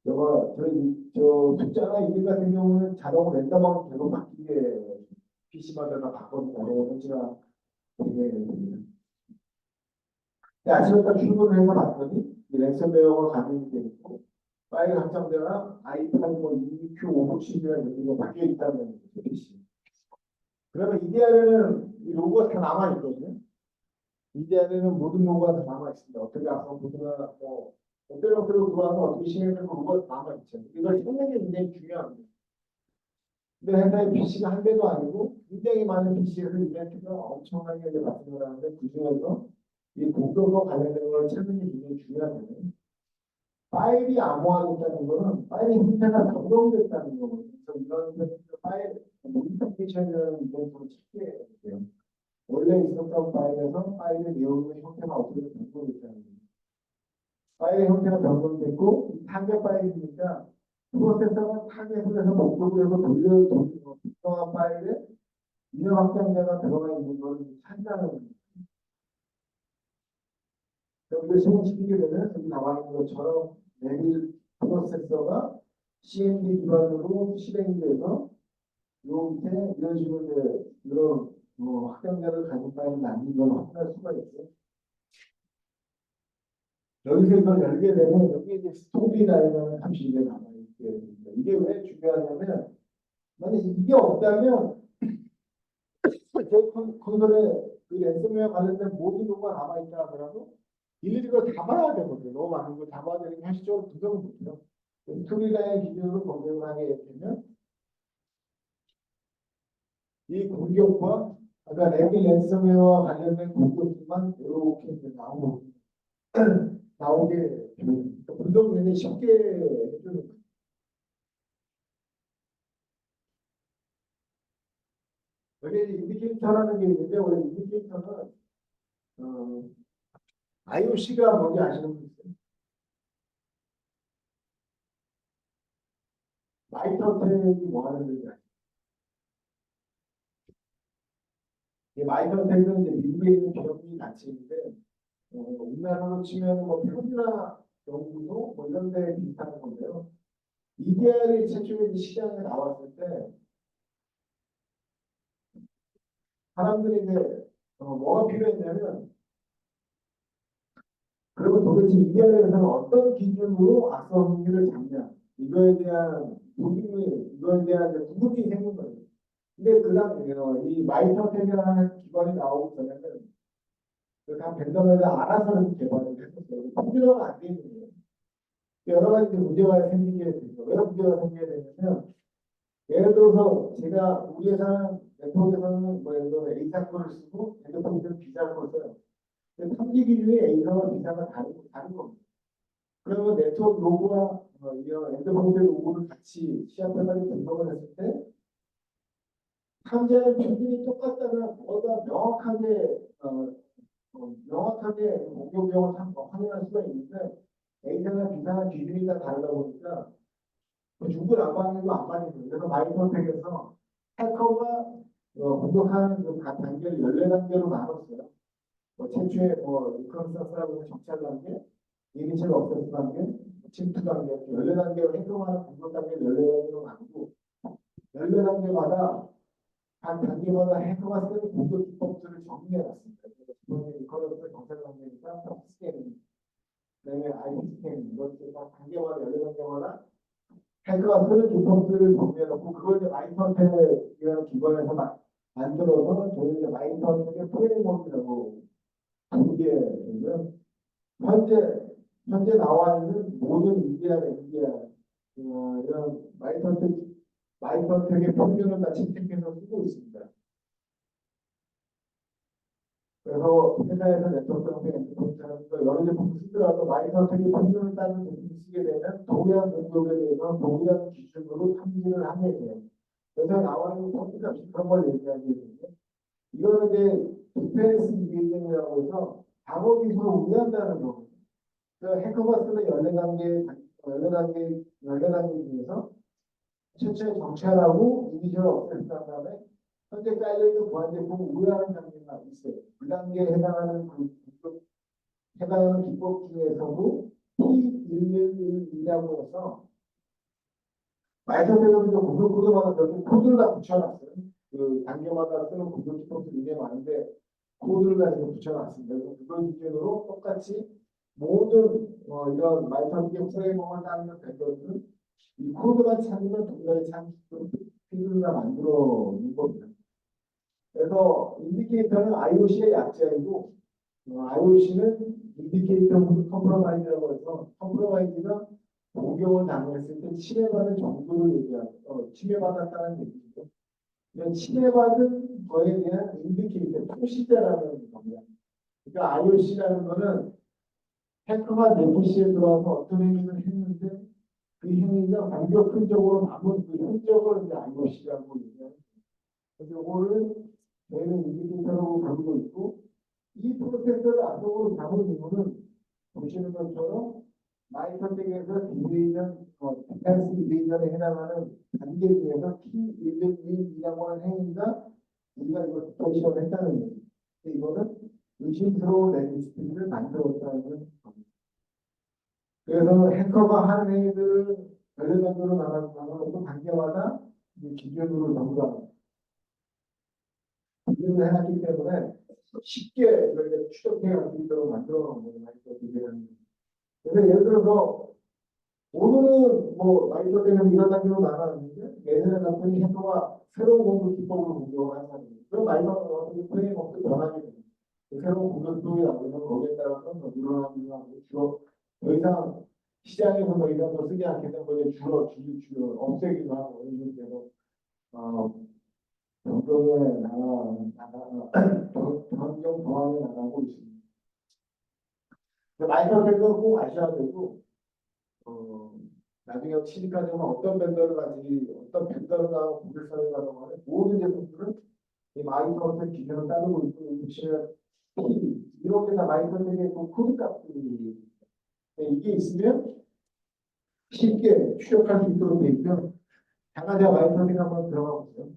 되고 저 숫자나 이름 같은 경우는 자동 랜덤하고 계속 바뀌게 PC마다 바꿔서 자동 설치가 되게 됩니다. 아침에 딱 출근을 해서 봤더니 이 랜섬웨어가 감염이 되어 있고 파일 확장자가 i8 뭐 EQ560이라는 이런 거 바뀌어 있다는 PC. 그러면 EDR에는 이 로고가 다 남아 있거든요. EDR에는 모든 로고가 다 남아 있습니다. 어떻게 악성 코드가 뭐 어떤 것들을 구하고 어떻게 실행하는 로고가 다 남아 있죠. 이걸 찾는 게 굉장히 중요합니다. 근데 회사의 PC가 한 대도 아니고 굉장히 많은 PC에서 이벤트가 엄청나게 발생을 하는데 그중에서 이 공격과 관련된 걸 찾는 게 굉장히 중요합니다. 파일이 암호화됐다는 것은 파일의 형태가 변경됐다는 거거든요. 그래서 이런 파일 모디피케이션이라는 이벤트를 찾게 돼요. 원래 있었던 파일에서 파일의 내용의 형태가 어떻게 변경됐다는 거예요. 파일의 형태가 변경됐고 타겟 파일이니까 프로세서가 타겟을 해서 목록을 해서 돌려 특정한 파일에 이름 확장자가 들어가 있는 걸 찾는다는 거예요. 이걸 실행시키게 되면 여기 나와 있는 것처럼 메일 프로세서가 CMD 기반으로 실행이 돼서 요 밑에 이런 식으로 이제 이런 확장자를 가진 파일을 남긴 걸 확인할 수가 있어요. 여기서 이걸 열게 되면 여기에 이제 스토리라는 함수 이제 남아있게 됩니다. 이게 왜 중요하냐면 만약 이게 없다면 제 콘솔에 그 랜섬웨어 관련된 모든 로고가 남아있다 하더라도 일일이 그걸 다 봐야 되거든요. 너무 많은 걸 다 봐야 되니까 현실적으로 분석을 못해요. 스토리라인 기준으로 검색을 하게 되면 이 공격과 아까 레미 랜섬웨어와 관련된 공격만 이렇게 이제 나오게 됩니다. 분석을 굉장히 쉽게 해주는 거예요. 여기 인디케이터라는 게 있는데 원래 인디케이터는 IOC가 뭔지 아시는 분 있어요? 마이크로텍이 뭐 하는 건지 아시죠? 이 마이크로텍은 이제 미국에 있는 기업이 같이 있는데 우리나라로 치면 뭐 표준화 연구소 뭐 이런 데 비슷한 건데요. EDR이 최초에 시장에 나왔을 때 사람들이 이제 뭐가 필요했냐면 그러면 도대체 EDR에서는 어떤 기준으로 악성 흥미를 잡냐 이거에 대한 이거에 대한 궁금증이 생긴 거예요. 근데 그다음 이 마이크로텍이라는 기관이 나오기 전에는 각 벤더마다 알아서 이렇게 개발을 했었어요. 통제가 안 돼 있는 거예요. 여러 가지 문제가 생기게 되죠. 왜 문제가 생기게 되냐면 예를 들어서 제가 우리 회사는 네트워크에서는 뭐 예를 들어 A사 거를 쓰고 핸드폰에서는 B사 거를 써요. 근데 탐지 기준이 A사와 B사가 다른 겁니다. 그러면 네트워크 로고와 이런 핸드폰의 로고를 같이 시합해가지고 분석을 했을 때 탐지하는 기준이 똑같다면 보다 명확하게 목적용을 확인할 수가 있는데 A사나 B사나 기준이 다 다르다 보니까 중구난방이고 안 맞는 거예요. 그래서 마이크로텍에서 해커가 공격하는 그 단계를 14단계로 나눴어요. 최초에 리컨스트럭션이라고 하는 정찰 단계, 이니셜 억세스 단계, 침투 단계, 14단계로 행동하는 공격 단계를 14단계로 나누고 14단계마다 각 단계마다 해커가 쓰는 공격 기법들을 정리해놨습니다. 그래서 리컨스트럭션 정찰 단계니까 스캐닝, 그다음에 IP 스캐닝, 이것들 다 단계마다 14단계마다 해커가 쓰는 기법들을 정리해놓고 그걸 이제 마이크로텍이라는 기관에서 만들어서 저희 이제 마이크로텍의 프레임워크라고 이게 현재 나와 있는 모든 이런 마이크로텍의 평균을 다 채택해서 쓰고 있습니다. 그래서 회사에서 네트워크 형태 엔드포인트라든가 여러 제품을 쓰더라도 마이크로텍의 평균을 따는 제품을 쓰게 되면 동일한 공격에 대해서 동일한 기준으로 탐지를 하게 돼요. 그래서 나와 있는 포인트가 비슷한 걸 얘기하게 되는데 이거는 이제 디펜스 이베이징이라고 해서 방어 기술을 우회한다는 거거든요. 그래서 해커가 쓰는 14단계 중에서 최초에 정찰하고 이니셜 억세스 한 다음에 현재 깔려있는 보안 제품을 우회하는 단계가 있어요. 그 단계에 해당하는 해당하는 기법 중에서도 P111이라고 해서 마이크로테크도 공격 코드마다 그렇게 코드를 다 붙여놨어요. 그 단계마다 쓰는 공격 기법도 굉장히 많은데 코드를 가지고 붙여놨습니다. 그래서 그걸 기준으로 똑같이 모든 이런 마이크로테크 프레임워크를 따르는 vendor들은 이 코드만 찾으면 동일하게 찾을 수 있도록 필드가 만들어 놓은 겁니다. 그래서 인디케이터는 IOC의 약자이고 IOC는 인디케이터 컴프로마이즈라고 해서 컴프로마이즈가 공격을 당했을 때 침해받은 정도를 얘기하고 침해받았다는 얘기죠. 이런 침해받은 거에 대한 인디케이터 표시자라는 겁니다. 그러니까 IOC라는 거는 해커가 내부시에 들어와서 어떤 행위를 했는데 그 행위가 공격 흔적으로 남은 그 흔적을 이제 IOC라고 얘기하는 거예요. 그래서 이거를 저희는 인디케이터라고 부르고 있고 이 프로세스를 앞으로 잡은 이유는 보시는 것처럼 마이크로텍에서 이레이전, 디펜스 이레이전에 해당하는 단계 중에서 T111이라고 하는 행위가 우리가 이걸 포지션을 했다는 거예요. 이거는 의심스러운 레지스트를 만들었다는 겁니다. 그래서 해커가 하는 행위들을 별의별로 나눠놓고 단계마다 기준으로 전부 다 기준을 해놨기 때문에 쉽게 이렇게 추적해갈 수 있도록 만들어 놓은 거예요. 그래서 예를 들어서 오늘은 뭐 마이크로 때는 이런 단계로 나가는데 예전에 갔더니 해커가 새로운 공격 기법으로 공격을 한다는 거예요. 그럼 마이크로 어떻게 프레임워크도 변하게 됩니다. 새로운 공격 기법이 나오면 거기에 따라서 늘어나기도 하고 더 이상 시장에서 더 이상 더 쓰지 않게 되면 거기에 줄여 없애기도 하고 이런 식으로 변경에 변경 도안에 나가고 있습니다. 마이크로 vendor 꼭 아셔야 되고 나중에 취직하려면 어떤 vendor을 가지고 어떤 vendor과 고객사를 가져가는 모든 제품들은 이 마이크로텍 기준을 따르고 있고 이렇게 다 마이크로텍의 코드 값들이 이게 있으면 쉽게 추적할 수 있도록 돼 있고요. 잠깐 제가 마이크로텍 한번 들어가 보세요.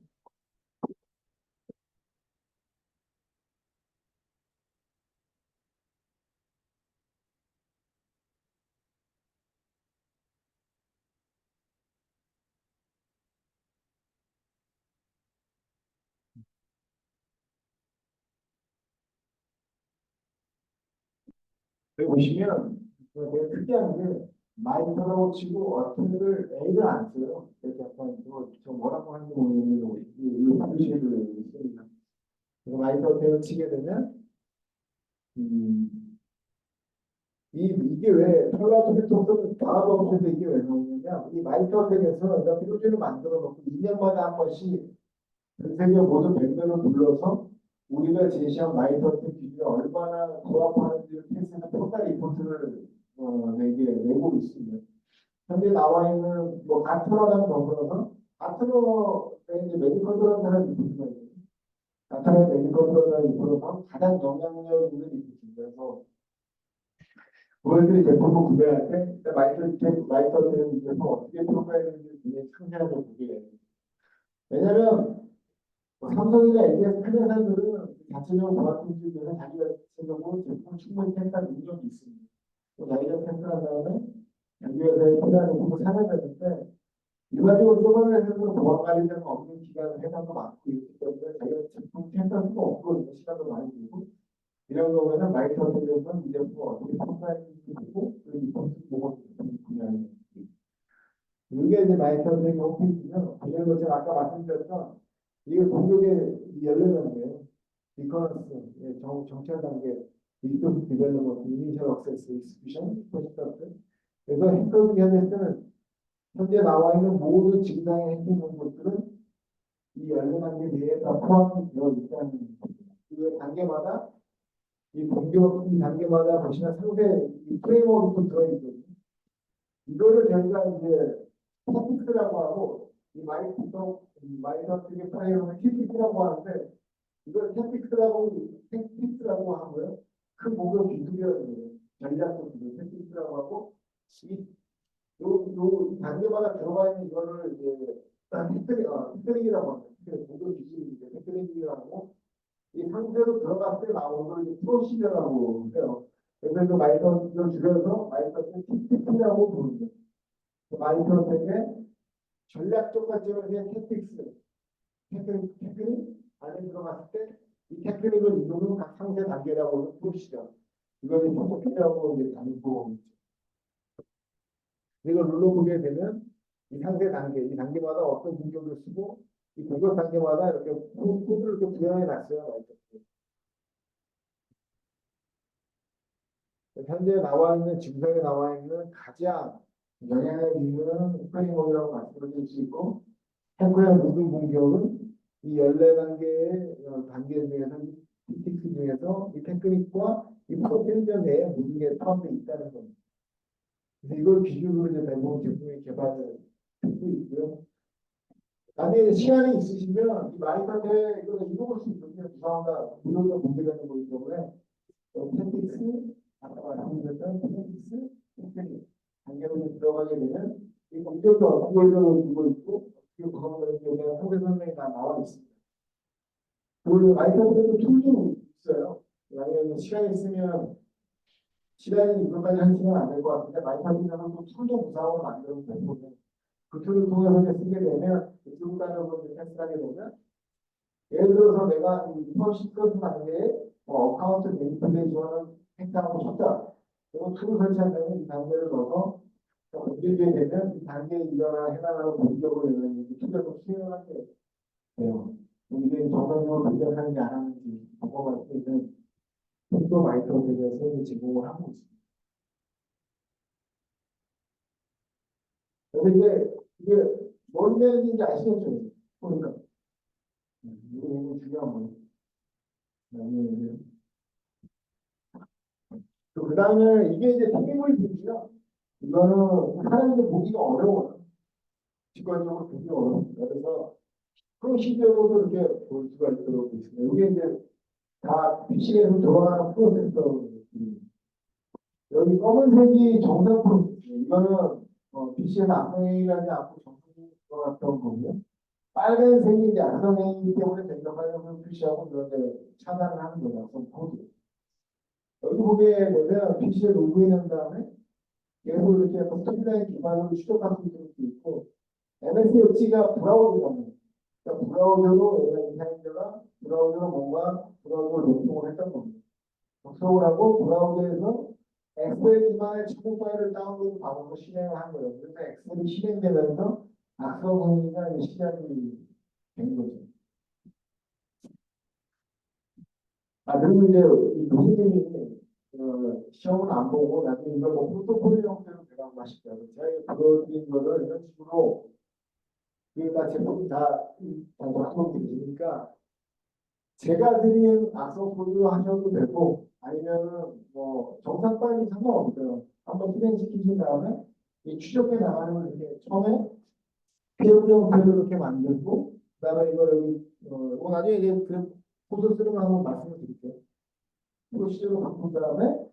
여기 보시면 되게 특이한 게 마이크로라고 치고 어플을 A를 안 써요. 이렇게 약간 저 뭐라고 하는지 모르겠는데 이 표시를 씁니다. 마이크로를 치게 되면 이게 왜 폴라토 텍스트는 다음부터 이게 왜 나오냐면 이 마이크로텍에서 내가 필요지를 만들어 놓고 2년마다 한 번씩 전 세계 모든 vendor을 불러서 우리가 제시한 마이크로텍 기준에 얼마나 부합하는지를 테스트해서 평가 리포트를 내고 있습니다. 현재 나와 있는 뭐 가트너라는 건물에서 가트너에 이제 메디컬 드라이브라는 리포트가 있거든요. 가트너의 메디컬 드라이브 리포트가 가장 영향력 있는 리포트입니다. 그래서 고객들이 제품을 구매할 때 마이크로텍 제품 어떻게 평가해야 되는지 굉장히 상세하게 보게 됩니다. 왜냐하면 삼성이나 LG에서 큰 회사들은 자체적으로 부합품질에서 자기가 자체적으로 제품을 충분히 테스트할 능력이 있습니다. 자기가 테스트한 다음에 자기 회사에 필요한 제품을 사야 되는데 일반적으로 조그만 회사들은 보안 관리자가 없는 기간을 회사도 많고 있기 때문에 자기가 제품 테스트할 수가 없거든요. 시간도 많이 들고 이런 경우에는 마이크로텍에서는 이 제품을 어떻게 평가했는지 보고 그 리포트를 보고 분야는 이게 이제 마이크로텍 홈페이지는 관련 제가 아까 말씀드렸던 이게 공격의 열려는데요. 리커런스, 정찰 단계, 리소스 디벨로먼트, 이니셜 억세스, 익스큐션, 포지터스. 그래서 해커들이 현재 나와 있는 모든 증상의 핵심 것들은 이 열려 단계 내에 다 포함이 되어 있다는 겁니다. 그 단계마다 이 단계마다 보시면 상세 이 프레임워크도 들어있거든요. 이거를 저희가 이제 토픽스라고 하고 이 마이너스의 프레임을 TPC라고 하는데 이걸 택틱스라고 하고요. 큰 목표 기술이라는 거예요. 전략적 기술 택틱스라고 하고 요 단계마다 들어가 있는 이거를 이제 테크닉이라고 합니다. 공격 기술인데 테크닉이라고 이 상태로 들어갔을 때 나오는 걸 이제 프로시저라고 해요. 그래서 그 마이크를 줄여서 마이크를 TTP라고 부릅니다. 그 마이크로텍의 전략적 관점에서 테크닉 안에 들어갔을 때 이 테크닉을 이루는 각 상세 단계라고 해서 프로시저. 이걸 TTP라고 이제 단고 이걸 눌러보게 되면 이 상세 단계, 이 단계마다 어떤 공격을 쓰고 이 공격 단계마다 이렇게 코드를 이렇게 구현해 놨어요. 현재 나와 있는 증상에 나와 있는 가장 영향을 미치는 프레임워크라고 말씀드릴 수 있고 탱크의 모든 공격은 이 14단계의 단계 중에서 TTX 중에서 이 테크닉과 이 포텐셜 내에 모든 게 포함되어 있다는 겁니다. 그래서 이걸 기준으로 이제 대부분 제품이 개발을 하고 있고요. 나중에 시간이 있으시면 이 마이크한테 이거 읽어볼 수 있거든요. 죄송합니다. 무료로 공개되는 거기 때문에 텐틱스 아까 말씀드렸던 텐틱스 테크닉 단계로 들어가게 되면 이 공격도 어떻게 올려놓고 있고 어떻게 구성되는지에 대한 상세 설명이 다 나와 있습니다. 그리고 마이크한테도 툴도 있어요. 만약에 시간이 있으면 시간이 이것까지 한 시간 안 될 것 같은데 마이크한테는 또 툴도 무상으로 만들어도 되고 그 툴을 통해서 이제 쓰게 되면 유튜브 단어로 테스트하게 되면 예를 들어서 내가 이 시스템 단계에 어카운트 매니플레이션을 획득하고 싶다. 그리고 툴을 설치한다면 이 단계를 넣어서 움직이게 되면 이 단계에 일어나 해당하는 공격을 이 툴을 수행을 하게 돼요. 이게 정상적으로 공격하는지 안 하는지 보고할 수 있는 툴도 마이크로텍에서 제공을 하고 있습니다. 그래서 이게 뭔 내용인지 아시겠죠? 보니까. 이게 중요한 거예요. 그 다음에 이게 이제 테이블 뷰죠. 이거는 사람들 보기가 어려워요. 직관적으로 보기 어렵습니다. 그래서 프로시저로도 이렇게 볼 수가 있도록 있습니다. 이게 이제 다 PC에서 돌아가는 프로세서입니다. 여기 검은색이 정상 프로세서. 이거는 PC에서 악성행위하지 않고 정상적으로 돌아갔던 거고요. 빨간색이 이제 악성행위이기 때문에 된다고 표시하고 그런데 차단을 하는 거예요. 악성 코드. 여기 보게 되면 PC에 로그인한 다음에 얘도 이렇게 약간 스토리라인 기반으로 추적할 수 있는 것도 있고 MS 엣지가 브라우저잖아요. 그러니까 브라우저로 얘가 인사인자가 브라우저로 뭔가 브라우저로 녹송을 했던 겁니다. 녹송을 하고 브라우저에서 엑셀 기반의 첨부 파일을 다운로드 받아서 실행을 한 거예요. 그래서 엑셀이 실행되면서 악성 행위가 시작이 된 거죠. 그리고 이제 이 교수님이 시험을 안 보고 나중에 이걸 뭐 프로토콜 형태로 대라고 하시더라고요. 제가 보여드린 거를 이런 식으로 그러니까 제품이 다 작성되시니까 제가 드린 악성 코드로 하셔도 되고 아니면은 뭐 정상 파일이 상관없어요. 한번 실행시키신 다음에 이 추적해 나가는 걸 이렇게 처음에 테이블 형태로 이렇게 만들고 그다음에 이걸 여기 나중에 이제 그 코드 쓰는 거 한번 말씀을 드릴게요. 프로시저로 바꾼 다음에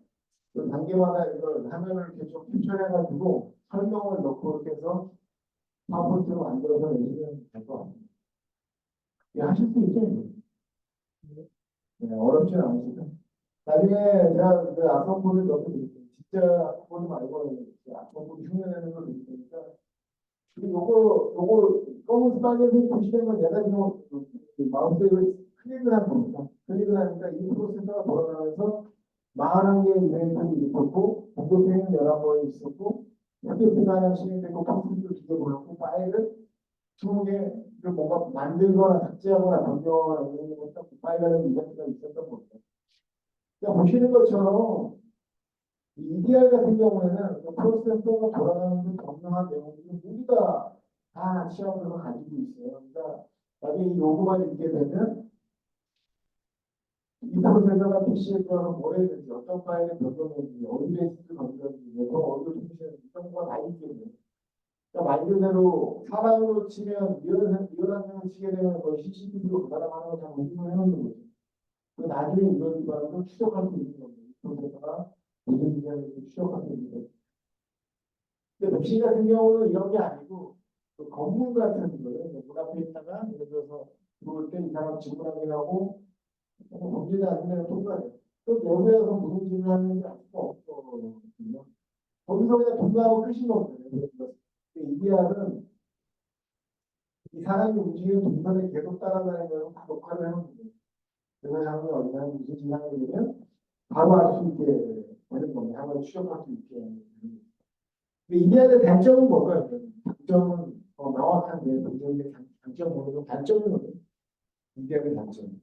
그 단계마다 이걸 화면을 이렇게 좀 캡처해가지고 설명을 넣고 이렇게 해서 파워포인트로 만들어서 내시면 될 것 같습니다. 예, 하실 수 있죠? 네, 어렵지는 않으시죠? 나중에 제가 그 악성코드 넣어드릴게요. 진짜 악성코드 말고 악성코드 흉내내는 걸 드릴 테니까 그리고 요거 검은 스파게티 보시는 건 내가 지금 마우스에 클릭을 한 겁니다. 클릭을 하니까 이 프로세서가 돌아가면서 41개의 이벤트를 일으켰고 공격행위는 11번이 있었고 협력비가 하나 실행되고 컴퓨터를 2개 보였고 파일을 20개를 뭔가 만들거나 삭제하거나 변경하거나 이런 거 했던 파일에는 이벤트가 있었던 겁니다. 그러니까 보시는 것처럼 이 EDR 같은 경우에는 프로세서가 돌아가는 분명한 내용들을 모두가 다 시험으로 가지고 있어요. 그러니까 나중에 이 로그만 읽게 되면 이 프로세서가 PC에 들어가면 뭘 했는지, 어떤 파일을 변경했는지, 어디 베이스를 건드렸는지, 어디로 통신했는지 이런 거가 다 있거든요. 그러니까 말 그대로 사람으로 치면 리얼한 치게 되면 거의 CCTV로 그 사람 하는 거다 운영을 해놓는 거죠. 그 나중에 이걸 기반으로 추적할 수 있는 겁니다. 이 프로세서가 무슨 기간인지 추적할 수 있는 거죠. 근데 백신 같은 경우는 이런 게 아니고 그 건물 같은 거예요. 문 앞에 있다가 예를 들어서 들어올 때 이 사람 집을 확인하고 범죄자 아니면 통과해요. 또 내부에서 무슨 짓을 하는지 알 수가 없거든요. 거기서 그냥 통과하고 끝인 거거든요. EDR은 이 사람이 움직이는 동선에 계속 따라다니면서 다 녹화를 해놓는 거예요. 그래서 사람이 어디나 무슨 짓을 하게 되면 바로 알 수 있게 되는 겁니다. 한번 추적할 수 있게 되는 거예요. 근데 EDR의 단점은 뭘까요? 단점은 명확한데 문제의 단점 모르고 단점은 EDR의 단점.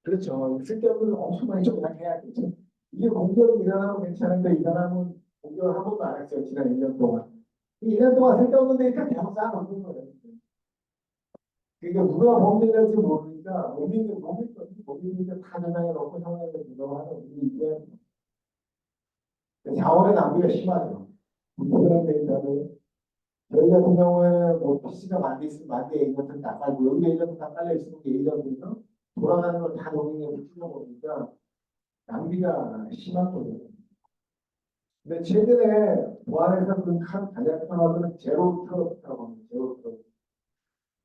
그렇죠. 쓸데없는 엄청나게 정리해야겠죠. 이게 공격이 일어나면 괜찮은데 이 사람은 공격을 한 번도 안 했어요. 지난 1년 동안. 이 1년 동안 쓸데없는 데니까 그냥 쌓아놓는 거예요. 그러니까 누가 범죄자인지 모르니까 못 믿는 다 저장해 놓고 형량을 부정하는 이게 자원의 낭비가 심하죠. 불편한 데이터를 저희 같은 경우에는 뭐 PC가 만대 있으면 만대 에이전트는 다 깔고 여기 에이전트 다 깔려 있으면 에이전트는 돌아가는 걸 다 로딩해서 풀어보니까 낭비가 심한 거예요. 근데 최근에 보안에서 그 가장 큰 것은 제로 트러스트라고 합니다. 제로 트러스트.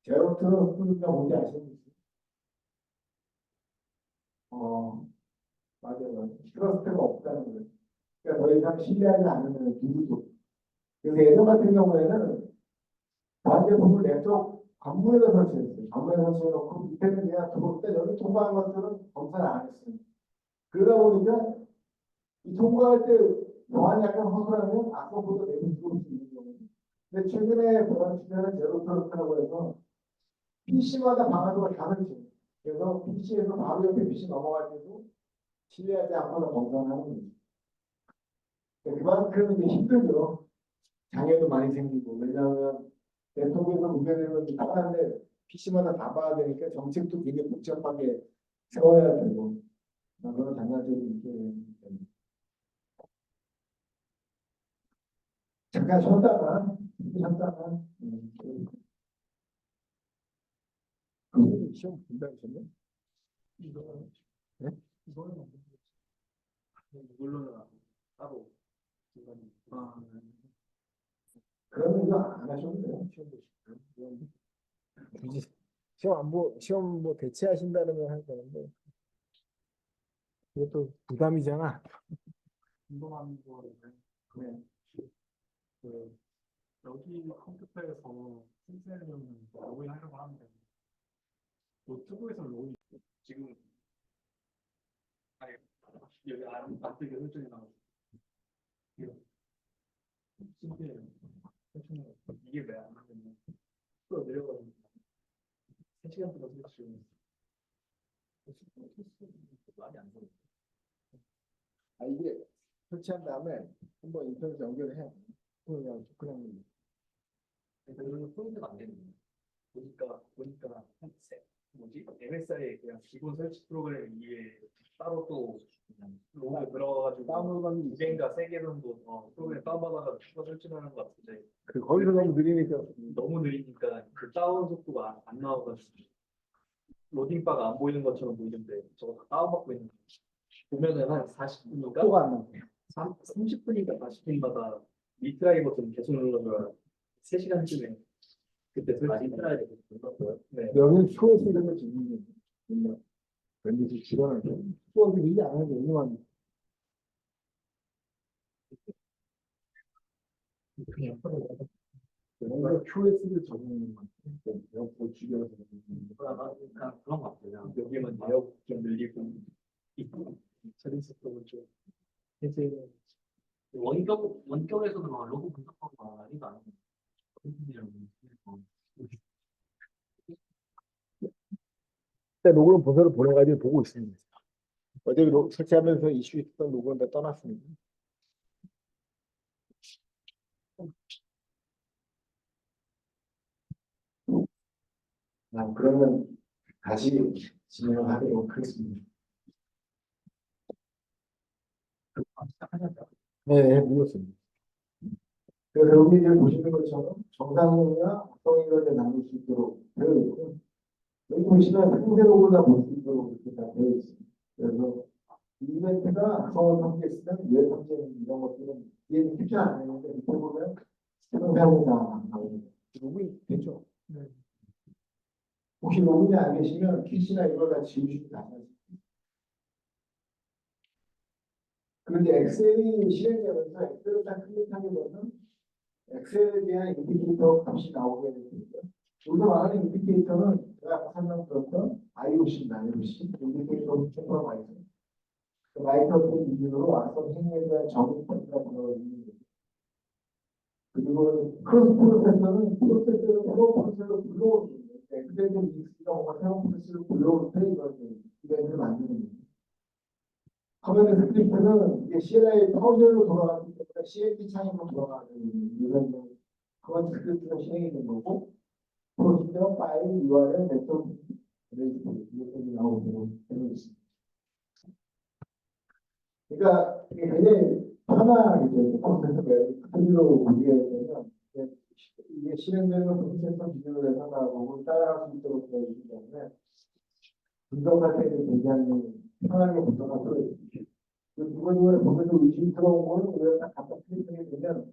제로 트러스트가 뭔지 아시는지? 맞아요. 트러스트가 없다는 거예요. 그러니까 더 이상 신뢰하지 않으면 누구도. 그래서 예전 같은 경우에는 반대품을 냅둬 관문에다 설치했어요. 관문에 설치해놓고 밑에는 그냥 들어올 때 여기 통과한 것들은 검사를 안 했어요. 그러다 보니까 이 통과할 때 보안이 약간 허술하면 아까보다 내부 들어올 수 있는 경우. 근데 최근에 보안 주제는 제로 트러스트라고 해서 PC마다 방화도가 다 설치해요. 그래서 PC에서 바로 옆에 PC 넘어갈 때도 신뢰하지 않거나 검사하는 거죠. 그만큼 이제 힘들죠. 장애도 많이 생기고 왜냐하면 네트워크에서 문제되는 게 다른데 PC마다 다 봐야 되니까 정책도 굉장히 복잡하게 세워야 되고 그런 장단점이 있게 됩니다. 잠깐 쉬었다가 시험 본다 하셨네? 네? 이거는 이걸로는 따로 중간에 그러면 이거 안 하셔도 돼요. 시험 보시면. 굳이 시험 뭐 대체하신다는 건 할 거는데 이것도 부담이잖아. 궁금한 거는 네. 그 여기 컴퓨터에서 신세는 로그인 하려고 하는데 노트북에서 로그인 지금 아니 여기 안뜨게 설정이 나오고 신기해요. 이게 왜 안 하겠냐 또 내려가면 3시간 동안 설치고 많이 안 들어. 이게 설치한 다음에 한번 인터넷 연결을 해야 돼. 그냥 그래서 포인트가 안 되는 거예요. 보니까 뭐지? MSI 그냥 기본 설치 프로그램 위에 따로 또 그냥 로그에 들어가가지고 다운로드하는 두 개인가 세 개 정도 프로그램 다운받아가지고 추가 설치를 하는 것 같은데 거기서 너무 느리니까 너무 느리니까 그 다운 속도가 안 나와가지고 로딩 바가 안 보이는 것처럼 보이는데 저거 다 다운받고 있는 거 보면은 한 40분인가 속도가 안 나. 30분인가 40분마다 리트라이 버튼 계속 눌러줘야 3시간쯤에 그때 설치 리트라이 버튼 눌렀어요. 네. 여기는 초에서 이런 거 짓는 거. 왠지 집어넣을 때 수업이 일이 안 하는데 운영하는 뭔가 QS를 적용하는 것 같아요. 에어포 주변에서 그냥 그런 것 같아요. 여기만 내역 좀 늘리고 있고 처리 속도를 좀 해제. 원격에서도 막 로고 분석하고 난리가 아니고 로그는 보서를 보내가지고 보고 있습니다. 어제 설치하면서 이슈 있었던 로그는 다 떠났습니다. 그러면 다시 진행을 하도록 하겠습니다. 네, 물었습니다. 그래서 여기 이제 보시는 것처럼 정상이나 악성이가 나눌 수 있도록 되어 있고, 여기 보시면 상세 로그가 볼 수 있도록 이렇게 다 되어 있습니다. 그래서 이 이벤트가 서울 탐지했으면 왜 탐지 이런 것들은 이해는 쉽지 않았는데 이렇게 보면 상상이나 나오는 로그인 되죠. 네. 혹시 로그인이 안 계시면 캐시나 이걸 다 지우시고 나가세요. 그런데 엑셀이 실행되면서 엑셀을 딱 클릭하게 되면 엑셀에 대한 인디케이터 값이 나오게 됩니다. 여기서 말하는 인디케이터는 제가 아까 설명드렸던 IOC입니다. IOC 인디케이터 슈퍼바이저. 그 마이크로 기준으로 완성 행위에 대한 적응 포인트가 들어있는 거죠. 그리고 크로스 프로세서는 프로세서를 새로운 프로세서로 불러오는 거예요. 엑셀의 믹스가 뭔가 새로운 프로세서로 불러올 때 이걸 이벤트를 만드는 거예요. 커맨드 스크립트는 이게 CLI 파우젤로 돌아가기 때문에 CLI 창으로 돌아가는 이런 커맨드 스크립트가 실행이 된 거고 프로시저, 파일, URL, 네트워크, 이것들이 나오고 되고 있습니다. 그러니까 이게 굉장히 편하게 프로세서 크기로 구비해야 되면 이게 실행되는 프로세서 기준으로 해서 나오고 따라갈 수 있도록 되어 있기 때문에 분석할 때는 굉장히 편하게 분석할 수가 있습니다. 이걸 보면서 의심스러운 거는 우리가 딱 갖다 클릭하게 되면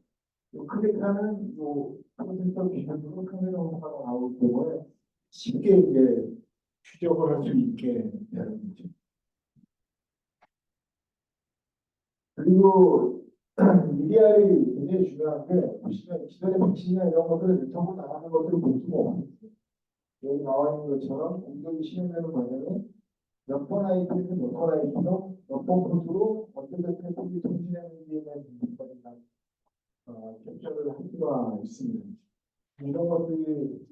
클릭하는 프로세서 기준으로 카메라 홍보가 나오기 때문에 쉽게 이제 추적을 할 수 있게 되는 거죠. 그리고 EDR이 굉장히 중요한 게 보시면 기존의 백신이나 이런 것들을 유통을 나가는 것들을 볼 수가 없어요. 여기 나와 있는 것처럼 공격이 실행되는 과정에 몇 번 IP에서 몇 번 IP로 몇 번 포트로 어떤 트래픽이 통신했는지에 대한 정보까지 다 캡처를 할 수가 있습니다. 이런 것들이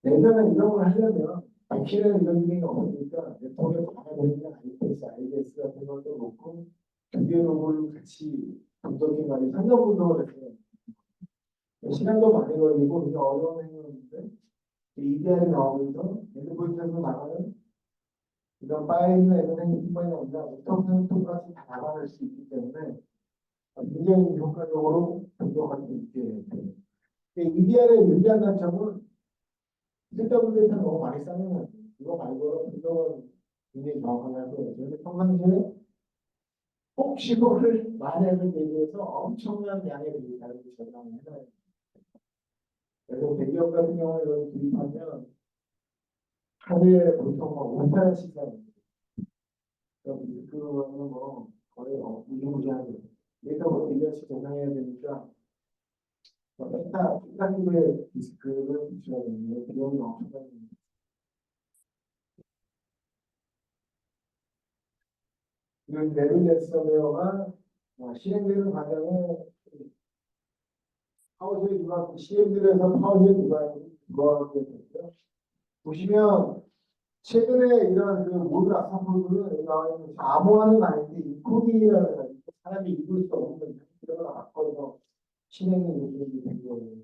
예전에 이런 걸 하려면 백신에는 이런 기능이 없으니까 네트워크에 가야 되는 IPS, IDS 같은 것도 놓고 두 개 로고를 같이 분석해 가지고 상담 분석을 했어요. 시간도 많이 걸리고 굉장히 어려운 행위였는데 EDR이 나오면서 엔드포인트에서 나가는 이런 파일이나 이런 행위뿐만이 아니라 네트워크까지 다 나가낼 수 있기 때문에 굉장히 효과적으로 분석할 수 있게 돼요. EDR의 유리한 단점은 쓸데없는 데이터 너무 많이 쌓는 거예요. 이거 말고는 분석은 굉장히 정확하게 하고요. 저희는 평상시에 혹시 그거를 만약에 대비해서 엄청난 양의 데이터를 저장을 해놔야 돼요. 그래서 대기업 같은 경우에 이걸 구입하면 하루에 보통 5,000원씩 사용합니다. 그거는 거의 무지무지하죠. 데이터를 1년씩 저장해야 되니까 펜타키로의 디스크를 비춰야 되는데 비용이 엄청납니다. 이런 레빌레스 서베어가 실행되는 과정에 파워쉘 기반 CM들에서 파워쉘 기반이 들어가게 됐고요. 보시면 최근에 이런 그 모듈 악성코드는 여기 나와 있는 암호화는 아닌데 이 코딩이라는 사람이 읽을 수 없는 그런 바꿔서 실행이 이렇게 된 거예요.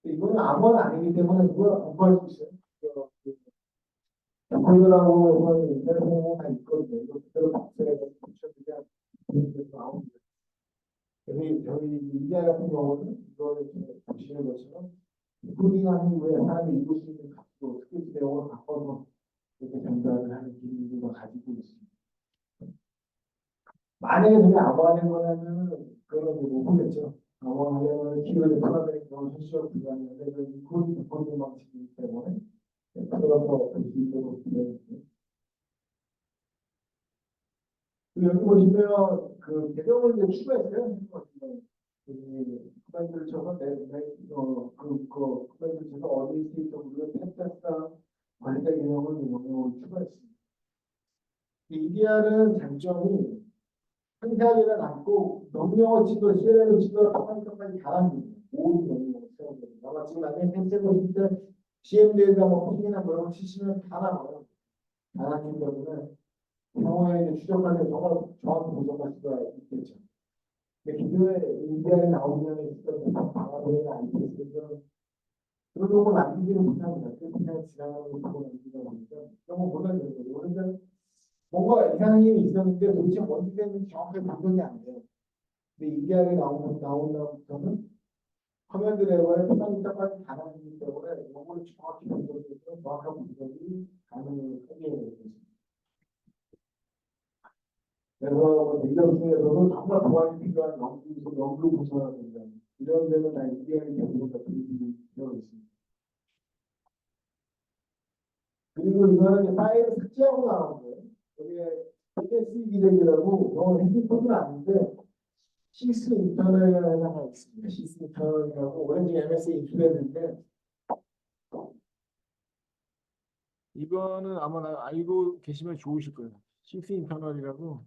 이거는 암호화는 아니기 때문에 누가 공부할 수 있어요. 코드라고 해서 인터넷 홍보가 있거든요. 이거 그대로 박스해서 붙여주면 나옵니다. 그래서 저희 인디아 같은 경우는 이거를 보시는 것처럼 코딩한 이후에 사람이 읽을 수 있는 값도 스케치 내용을 바꿔서 이렇게 전달을 하는 기능들을 가지고 있습니다. 만약에 그게 암호화된 거라면 그거는 못 보겠죠. 암호화하려면 키워드 파라메릭 경우 현실화 불가능한데 그 코딩 방식이기 때문에 들어가서 볼 수 있도록 되어 있습니다. 여기 보시면 그 배경을 이제 추가했어요. 코멘트를 쳐서 코멘트를 쳐서 어드미니스트레이터 부분에 펜테스트 관리자 기능을 명령으로 추가했습니다. EDR은 장점이 상세하게는 않고 명령어 치고 CLI로 치고 파이썬까지 다 합니다. 모든 명령어를 사용합니다. 아마 지금 나중에 펜테스트 보실 때 CMD에다 코딩이나 그런 거 치시면 다 나와요. 다 나기 때문에 향후에 이제 추적할 때 정말 정확히 분석할 수가 있겠죠. 근데 기존에 인디안에 나오면 있었던 방화도나 IPS에서 그런 걸 남기지를 못합니다. 그냥 지나가는 거 보고 남기다 보니까 너무 몰라야 되는 거죠. 그러니까 뭔가 이상이 있었는데 도대체 뭔지 되는지 정확하게 분석이 안 돼요. 근데 인디안에 나온 다음부터는 커맨드 레벨에 포장까지 다 나오기 때문에 이거를 정확히 분석해서 정확한 분석이 가능하게 되겠습니다. 그래서 뭐 대기업 중에서도 정말 보안이 필요한 연구 부서라든가 이런 데는 다 EDR이 대부분 다 분위기 되어 있습니다. 그리고 이거는 파일을 삭제하고 나온 거예요. 여기에 PS 기획이라고 이건 핸드폰은 아닌데 시스 인터널이라는 하나 있습니다. 시스 인터널이라고 오렌지 MS에 인출했는데 이거는 아마 알고 계시면 좋으실 거예요. 시스 인터널이라고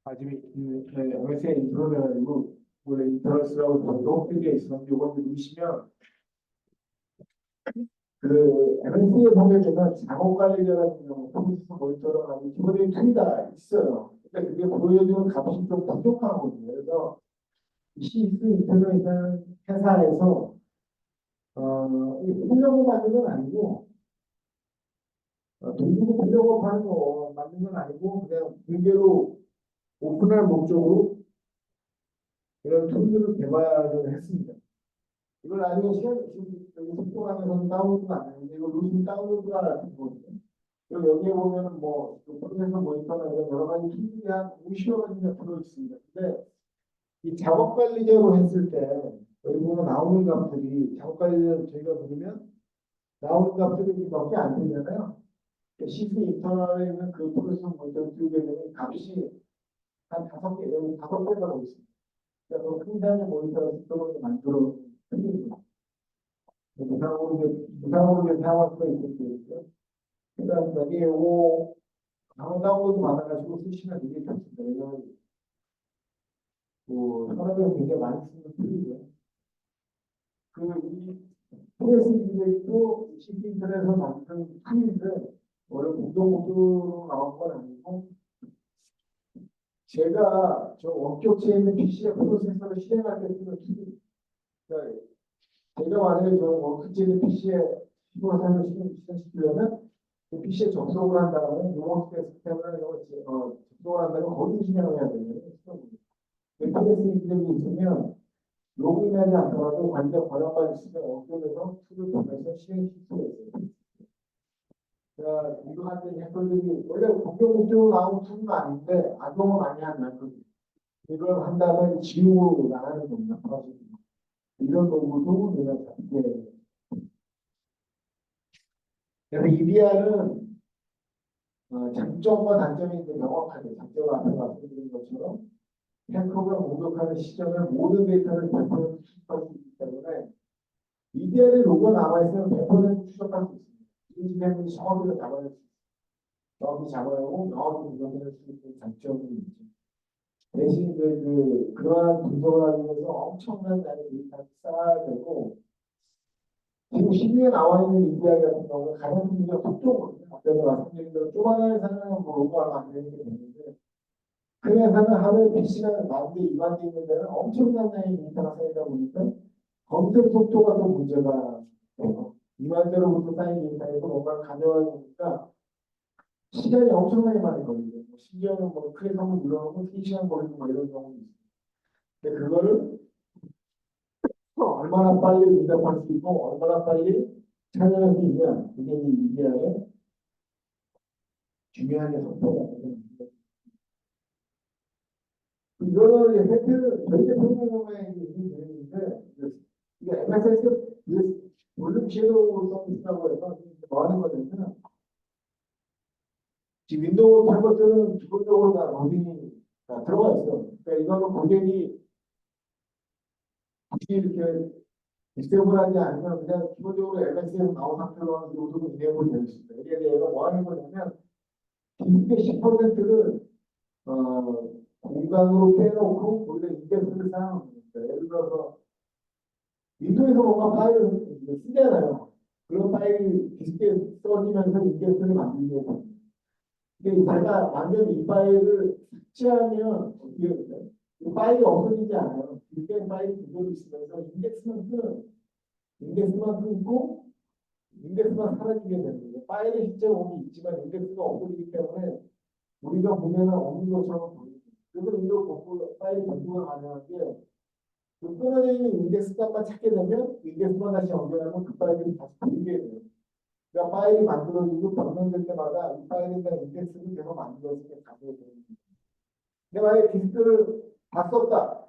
아침에 MS에 인트로해가지고 원래 인터넷이라고 홈페이지에 있었는데 이걸 누르시면 그 MS에 보게 되면 작업 관리자 같은 경우 컴퓨터 모니터랑 아주 기본적인 툴이 다 있어요. 근데 그게 보여주는 값이 좀 부족하거든요. 그래서 시스 인터넷이라는 회사에서 하려고 만든 건 아니고 돈 주고 하려고 하는 거 만든 건 아니고 그냥 공개로 오픈할 목적으로 이런 툴들을 개발을 했습니다. 이걸 나중에 지금 여기 속도강에서는 다운로드가 안 되는데 이거 루틴 다운로드가 되거든요. 그리고 여기에 보면은 뭐 프로세서 모니터나 이런 여러 가지 툴들이 한 50여 가지가 들어있습니다. 근데 이 작업 관리자로 했을 때 여기 보면 나오는 값들이 작업 관리자 저희가 부르면 나오는 값들이 몇개 안 되잖아요. 시스 인터널에 있는 그 프로세서 모니터 띄우게 되면 값이 한 5개, 여기 5개가 나오고 있습니다. 그래서 굉장히 모니터를 스토어를 만들어 드립니다. 무상으로 사용할 수가 있겠죠. 그다음 여기에 오 다운로드 받아가지고 쓰시면 되게 좋습니다. 왜냐하면 사람이 굉장히 많이 쓰는 툴이고요. 그이 PS 기획도 시스템에서 만든 툴인데 원래 공동으로 나온 건 아니고 제가 저 원격체에 있는 PC의 프로세서를 실행할 때 쓰는 툴이 그러니까 제가 만약에 저 원격체에 있는 PC에 프로세서를 실행시키려면 그 PC에 접속을 한 다음에 리모트 데스크탑이나 이런 거 접속을 한 다음에 거기 실행을 해야 되거든요. PS 기획이 있으면 로그인하지 않더라도 관리자 번역만 있으면 원격에서 툴을 보면서 실행시킬 수가 있어요. 그러니까 이거 같은 해설들이 원래 공격 목적으로 나온 툴은 아닌데 악용을 많이 하는 거죠. 이걸 한 다음에 지우고 나가는 겁니다. 이런 도구도 내가 잡게. 그래서 EDR은 장점과 단점이 이제 명확하게 장점을 앞에 말씀드린 것처럼 해커가 공격하는 시점에 모든 데이터를 100% 추적할 수 있기 때문에 EDR에 로그가 남아있으면 100% 추적할 수 있습니다. 인지되는 정확히를 잡아낼 수 있습니다. 정확히 잡아내고 명확히 분석해낼 수 있는 장점이 있죠. 대신 이제 그러한 분석을 하기 위해서 엄청난 양의 데이터를 쌓아야 되고 지금 시중에 나와 있는 EDR 같은 경우는 가장 큰 문제가 속도거든요. 아까 말씀드린 대로 조그마한 회사는 뭐 로그가 안 되는 게 되는데 그 회사는 하루에 PC가 10,000대, 20,000대 있는 데는 엄청난 양의 데이터가 쌓이다 보니까 검색 속도가 또 문제가 되고 20,000대로부터 쌓인 데이터에서 뭔가를 가져가니까 시간이 엄청나게 많이 걸리죠. 심지어는 뭐 크게 한번 눌러놓고 3시간 걸리고 뭐 이런 경우도 있어요. 근데 그거를 얼마나 빨리 응답할 수 있고 얼마나 빨리 찾아낼 수 있냐 이게 이 EDR의 중요한 속도가 됩니다. 이거는 팩트를 절대 평균화에 있는데 이게 MS에서 볼륨 섀도우 서비스라고 해서 뭐 하는 거냐면 지금 윈도우 탭버튼은 기본적으로 다 로딩이 다 들어가 있어요. 그러니까 이거는 고객이 굳이 이렇게 디세이블하지 않으면 그냥 기본적으로 MS에서 나온 상태로 하는 요소도 이해가 되어 있습니다. 이게 얘가 뭐 하는 거냐면 기술의 10%를 공간으로 빼놓고 우리가 인덱스를 사용하는 겁니다. 예를 들어서 윈도우에서 뭔가 파일을 쓰잖아요. 그런 파일이 비슷하게 써지면서 인덱스를 만들게 됩니다. 근데 제가 만든 이 파일을 삭제하면 어떻게 될까요? 이 파일이 없어지지 않아요. 비슷한 파일이 그대로 있으면서 인덱스만 끊고 인덱스가 사라지게 되는 거예요. 파일의 시점이 있지만 인덱스가 없어지기 때문에 우리가 보면은 없는 것처럼 보여요. 그래서 이거 복구 파일 복구가 가능한 게 그 끊어져 있는 인덱스 값만 찾게 되면 인덱스만 다시 연결하면 그 파일이 다시 보이게 돼요. 그러니까 파일이 만들어지고 변경될 때마다 이 파일에 대한 인덱스를 계속 만들어서 가져야 되는 거예요. 근데 만약에 디스크를 다 썼다.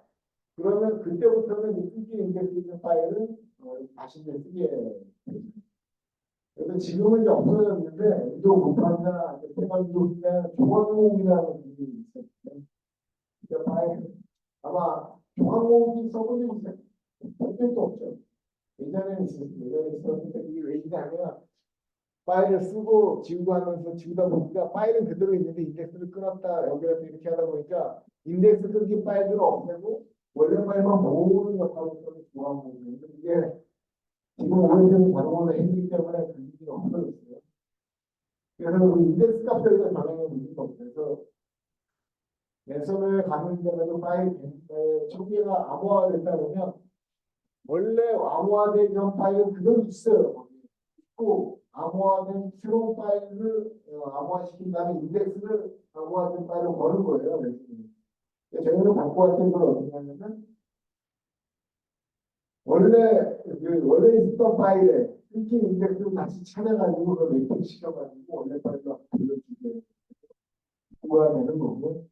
그러면 그때부터는 이 끊긴 인덱스 있는 파일은 다시 이제 쓰게 돼요. 그래서 지금은 이제 없어졌는데 위도 못한다, 세관조이나 종합모음이라는 분들이 있어요. 그러니까 파일 아마 종합모음이 써본 적 있어요? 본 적도 없죠. 예전에는 있었어요. 예전에 있었는데 이게 왜 있냐면 파일을 쓰고 지우고 하면서 지우다 보니까 파일은 그대로 있는데 인덱스를 끊었다 연결해서 이렇게 하다 보니까 인덱스 끊긴 파일들을 없애고 원래 파일만 모으는 역할을 하는 종합모음이에요. 이게 지금 오래된 자동으로 해주기 때문에 그 일이 없어졌어요. 그래서 우리 인덱스 값들과 변형의 문제가 없어요. 그래서 랜섬웨어 감염되면서 파일 초기가 암호화됐다 그러면 원래 암호화된 전 파일은 그대로 있어요. 있고 암호화된 새로운 파일을 암호화시킨 다음에 인덱스를 암호화된 파일로 거는 거예요. 저희는 바꿔 할때 이걸 어떻게 하냐면 원래 있었던 파일에 끊긴 인덱스를 다시 찾아가지고 그걸 매핑 시켜가지고 원래 파일로 돌려주게 구가 되는 거고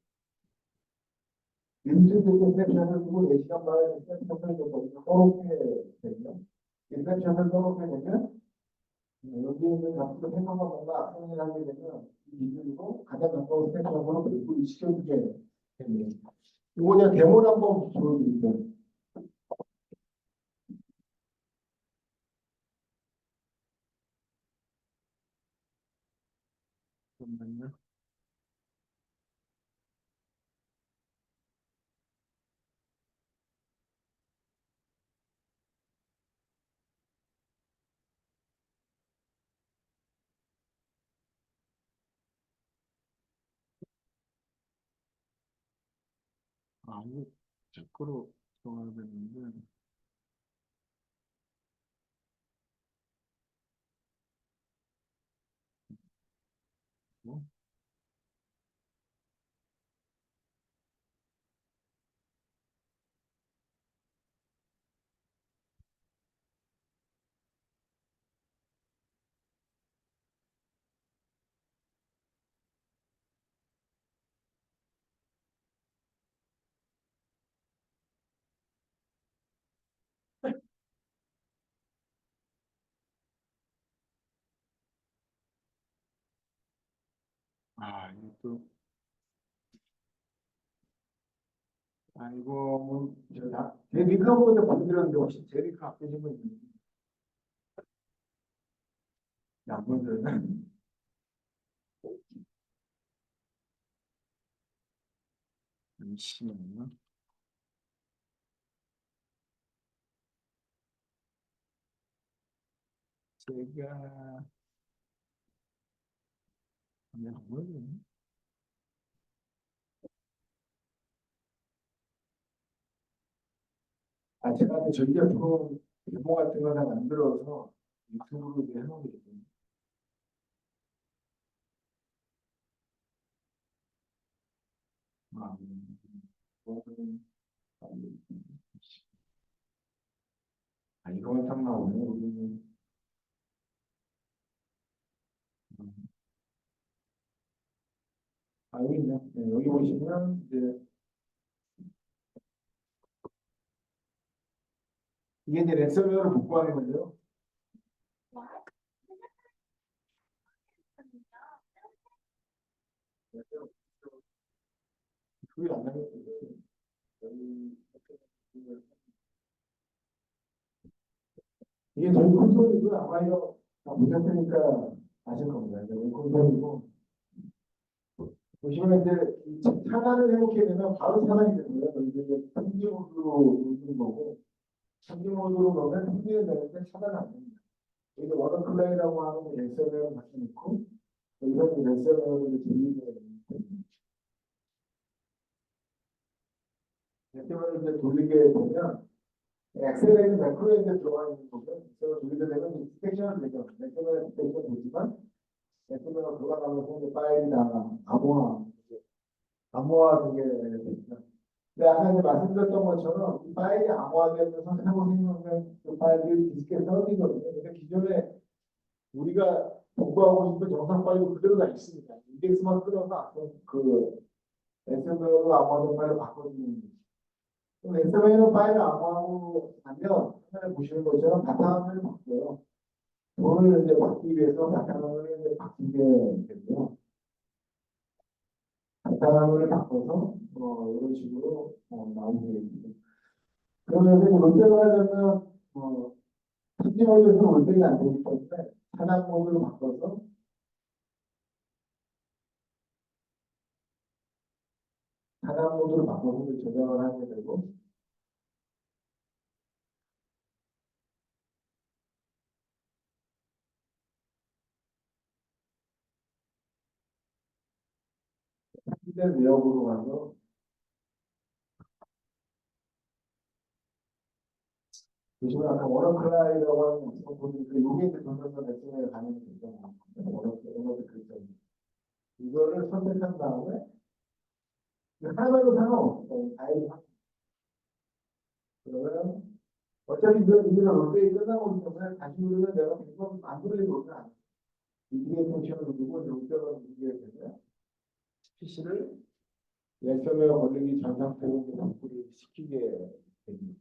인수되게 세션을 두고 4시간 만에 세션을 써놓게 되면 이 세션을 써놓게 되면 여기 있는 값도 생각만 뭔가 악용을 하게 되면 이 기준으로 가장 가까운 세션으로 매핑을 시켜주게 됩니다. 이거 그냥 데모를 한번 보여드릴게요. 잠깐만요. 이거 자꾸로 들어가야 되는데. 뭐? 이것도 이거 제 링크 한번 보여드렸는데 혹시 제 링크 안 보신 분 있나요? 안 보여드렸나? 잠시만요. 제가 안 보여드렸나? 제가 이제 저희가 그거 데모 같은 거 하나 만들어서 유튜브로 이제 해놓은 게 있거든요. 아, 이거는 이거는 딱 나오네. 여기는 여기 있네. 네, 여기 보시면 이제 이게 이제 랜섬웨어를 복구하는 건데요. 그게 안 나겠어요. 이게 저희 콘솔이고요. 아마 이거 다 보셨으니까 아실 겁니다. 이제 콘솔이고 보시면 이제 이 차단을 해놓게 되면 바로 차단이 되고요. 이제 평지 모드로 누르는 거고 평지 모드로 넣으면 평지가 되는데 차단은 안 됩니다. 이제 워터플레이라고 하는 랜섬웨어를 같이 넣고 여기서 랜섬웨어를 돌리게 랜섬웨어를 이제 돌리게 되면 엑셀에는 매크로에 들어가 있는 거고요. 제가 돌리게 되면 섹션을 되죠. 엑셀에 섹션 되지만 엑셀에가 돌아가면서 이제 파일이 다 암호화 되게 근데 아까 이제 말씀드렸던 것처럼 이 파일이 암호화되면서 새로 생성된 그 파일들이 디스크에 떨어지거든요. 근데 기존에 우리가 공부하고 싶은 정상 파일이 그대로 다 있습니다. 인덱스만 끌어서 그 SML로 암호화된 파일을 바꿔주는 거예요. SML로 파일을 암호화하고 하면 화면에 보시는 것처럼 바탕화면을 바꿔요. 돈을 이제 받기 위해서 바탕화면을 이제 바꾸게 되고요. 바탕화면을 바꿔서 이런 식으로 나오게 됩니다. 그러면 롯데가 하려면 특징 모드에서 롯데가 안 되기 때문에 하단 모드로 바꿔서 하단 모드로 바꿔서 저장을 하게 되고 히든 내역으로 가서 보시면 아까 워너클라이라고 하는 거 보니까 요게 이제 동영상 레슨에 가는 거죠. 워너클라이 그랬죠. 이거를 선택한 다음에 하나만도 상관없어요. 다행히 그러면 어차피 이게 롯데이 끝나고 있으면 다시 누르면 내가 이거 안 돌리고 오면 안 돼. 이게 펜션을 누르고 롯데가 누르게 되면 PC를 랜섬웨어 걸리기 전 상태로 복구를 시키게 됩니다.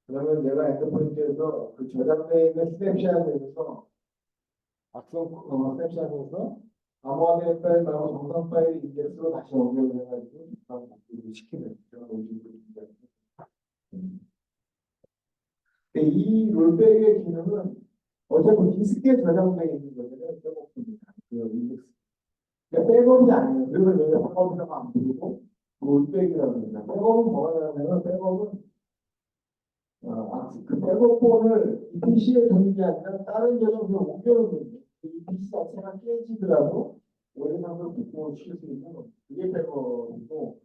그러면 내가 엔드포인트에서 그 저장되어 있는 스냅샷에서 스냅샷에서 암호화된 파일 말고 정상 파일 인덱스로 다시 연결해가지고 복구를 시키는 그런 로직을 준비합니다. 근데 이 롤백의 기능은 어차피 디스크에 저장되어 있는 거잖아요. 백업입니다. 그 인덱스. 그러니까 백업이 아니에요. 그래서 여기가 백업이라고 안 부르고 롤백이라고 합니다. 백업은 뭐가 되냐면 백업은 그 백업본을 이 PC에 두는 게 아니라 다른 저장소에 옮겨놓는 거예요. 이 PC 자체가 깨지더라도 오래상으로 복구를 시킬 수 있는 거예요. 그게 백업이고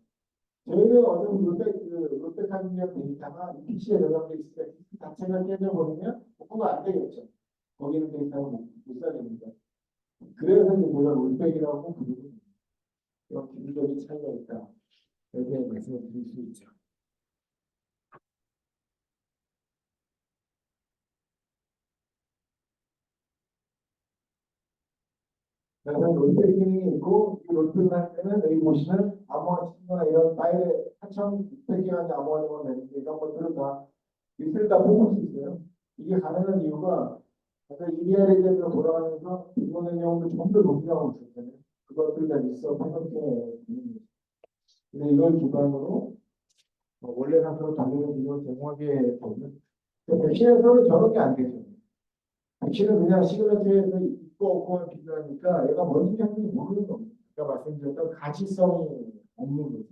저희는 어떤 롤백하는 데이터가 이 PC에 저장돼 있으니까 PC 자체가 깨져버리면 복구가 안 되겠죠. 거기는 데이터가 못 살립니다. 그래서 이제 제가 롤백이라고 부르고 이런 기술적인 차이가 있다. 이렇게 말씀을 드릴 수 있죠. 그래서 롤백 기능이 있고 이 롤백을 할 때는 여기 보시면 암호화 치거나 이런 파일에 4,600개까지 암호화되면 되는데 이런 것들은 다 밑을 다 뽑을 수 있어요. 이게 가능한 이유가 아까 EDR에 대해서 돌아가면서 이번의 내용도 좀 더 높이라고 있었잖아요. 그것들 다 있어 해석해 주는 거죠. 근데 이걸 기반으로 원래 상태로 돌리는 기능을 제공하게 되면 백신에서는 저런 게 안 되죠. 백신은 그냥 시그너처에서 있고 없고만 비교하니까 얘가 뭔지 하는지 모르는 겁니다. 아까 말씀드렸던 가시성이 없는 거죠.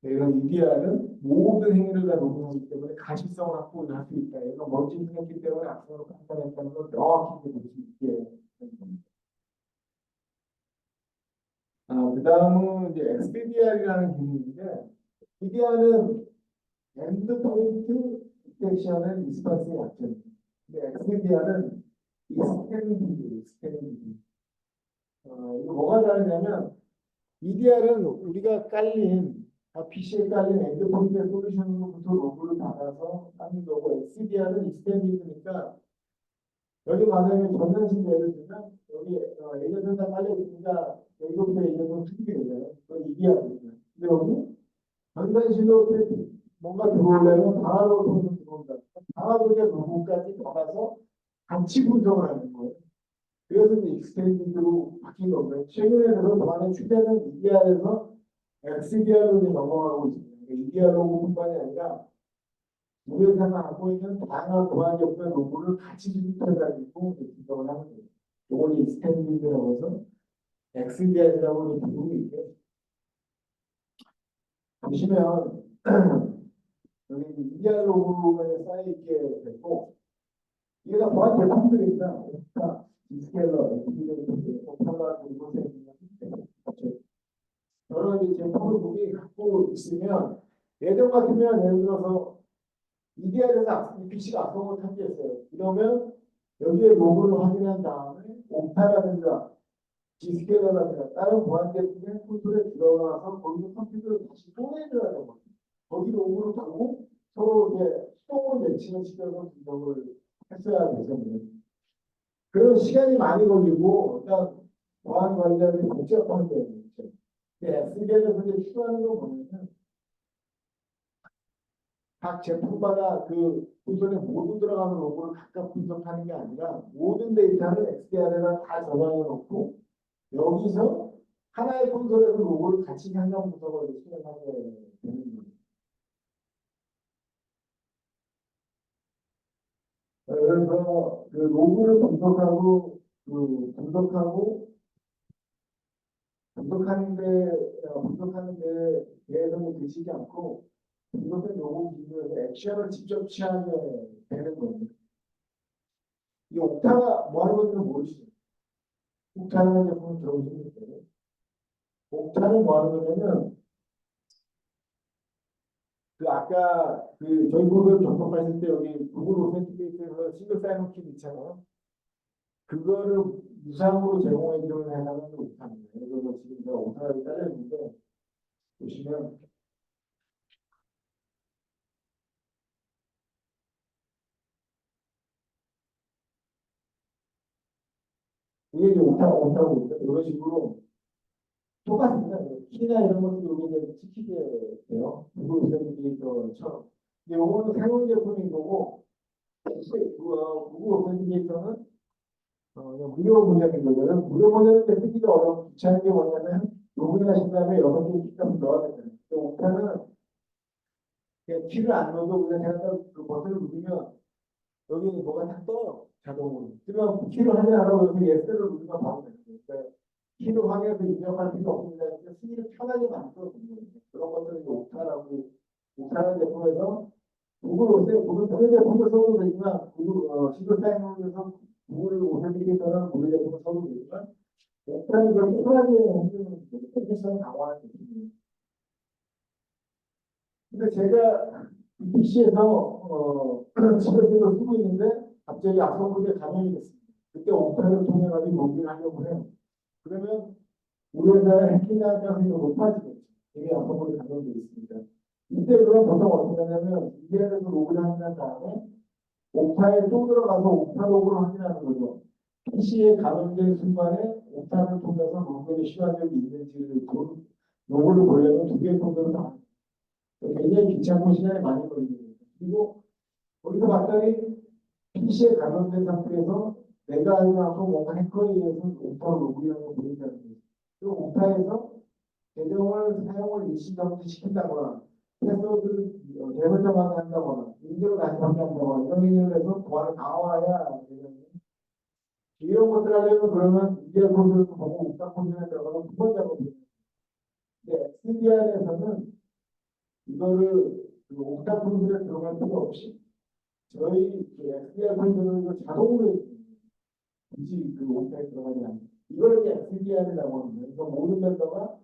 이런 EDR은 모든 행위를 다 녹음하기 때문에 가시성을 확보를 할 수 있다. 얘가 뭔지 생겼기 때문에 악성으로 판단했다는 걸 명확히 볼 수 있게 되는 겁니다. 그 다음은 이제 XDR이라는 기능인데, EDR은 엔드포인트 디텍션의 리스폰스의 약점입니다. 근데 XDR은 스탠딩. 이거 뭐가 다르냐면, EDR은 우리가 깔린, PC에 깔린 엔드포인트 솔루션으로부터 로그를 받아서 하는 거고, XDR은 스탠딩이니까, 여기 만약에 전산실 예를 들면, 여기 예전에 깔려 있으니까, 여기부터 예전으로 수집이 되잖아요. 그건 EDR입니다. 근데 여기 전산실로 뭔가 들어오려면 방화로 통해서 들어온다. 방화로의 로그까지 받아서 같이 분석을 하는 거예요. 그래서 이제 익스텐디드로 바뀐 거고요. 최근에 들어 많은 추세는 EDR에서 XDR로 넘어가고 있습니다. EDR로뿐만이 아니라 우리가 갖고 있는 다양한 보안 격의 로그를 같이 수집해가지고 분석을 하는 거예요. 이걸 익스텐디드라고 해서 XDR이라고 부르고 있게 보시면 여기 EDR 로그에 쌓여있게 되고 이게 다 보안 제품들입니다. 그러니까 디스켈러, 에피레이터, 오팔라 그리고 업체. 여러 이제 제품을 무기 갖고 있으면 예전 같으면 예를 들어서 EDR에서 EPC가 악성을 탐지했어요. 이러면 여기에 로그를 확인한 다음에 옥타라든가 디스케더라든가 다른 보안 제품의 콘솔에 들어가서 거기서 컴퓨터를 다시 또내줘야 되는 거예요. 거기 로그를 두고 서로 이제 수동으로 매칭을 시켜서 분석을 했어야 되거든요. 그런 시간이 많이 걸리고 일단 보안 관리자들이 복잡한데 SDL에서 이제 추가하는 거 보면은 각 제품마다 그 콘솔에 모두 들어가는 로고를 각각 분석하는 게 아니라 모든 데이터를 XDR에다 다 저장해 놓고 여기서 하나의 콘솔에서 로고를 같이 현장 분석을 실행하게 되는 거예요. 그래서 그 로고를 분석하는데 대해서는 그치지 않고 분석된 로고 기준에서 액션을 직접 취하게 되는 겁니다. 이 옥타가 뭐 하는 건지 모르시죠? 옥타라는 제품을 들어보시면 돼요. 옥타는 뭐 하는 거냐면 그 아까 그 저희 모두 접속하실 때 여기 구글 오센티케이트에서 싱글 사인업 키 있잖아요. 그거를 무상으로 제공해 주는 회사는 옥타입니다. 그래서 지금 제가 옥타를 잘렸는데 보시면 이게 이제 옥타고 이런 식으로 똑같습니다. 키나 이런 것도 여기 이제 찍히게 돼요. 구글 오센티케이터처럼. 근데 요거는 새로운 제품인 거고 구글 오센티케이터는 무료 문양인 거잖아요. 무료 문양인데 쓰기가 어려운 귀찮은 게 뭐냐면 로그인하신 다음에 6개 키값을 넣어야 되잖아요. 옥타는 그냥 키를 안 넣어도 그냥 제가 그 버튼을 누르면 여기 뭐가 딱 떠요. 자동으로. 그러면 키를 확인하라고 해서 예스를 누르면 바로 되는 거예요. 그러니까 키를 확인해서 입력할 필요 없습니다. 쓰기를 편하게 만들어주는 거예요. 그런 것들을 이제 옥타라는 제품에서 구글 무료 제품을 써도 되지만 구글 시도 사용하면서 구글 오센티케이터는 무료 제품을 써도 되지만 옥타는 그렇게 편하게 해주는 패키지성 강화하는 제품이에요. 근데 제가 PC에서 집에서 쓰고 있는데 갑자기 악성코드에 감염이 됐습니다. 그때 옥타를 통해 가지고 로그인 하려고 해요. 그러면 우리 회사의 해킹할 가능성이 높아지겠죠. 이미 악성코드에 감염되어 있습니다. 이때 그럼 보통 어떻게 하냐면 EDR에서 로그인 확인한 다음에 옥타에 또 들어가서 옥타 로그를 확인하는 거죠. PC에 감염된 순간에 옥타를 통해서 로그인을 시도한 적이 있는지를 로그를 보려면 두 개의 코드를 다 굉장히 귀찮고 시간이 많이 걸립니다. 그리고 거기서 봤더니 PC에 감염된 상태에서 내가 알지 않고 뭔가 해커에 의해서 옥타로 로그인하는 걸 보인다는 거예요. 그 옥타에서 계정을 사용을 일시정지 시킨다거나 패스워드를 재설정하게 한다거나 인증을 다시 확인한다거나 이런 일을 해서 보안을 강화해야 되거든요. 이런 것들 하려면 그러면 EDR 코드를 보고 옥타 코드에 들어가서 두 번째 작업이에요. 근데 XDR에서는 이거를 그 옥타 코드에 들어갈 필요 없이 저희 그 XDR 코드는 자동으로 해줍니다. 굳이 그 옥타에 들어가지 않는 이걸 이제 XDR이라고 합니다. 그래서 모든 멤버가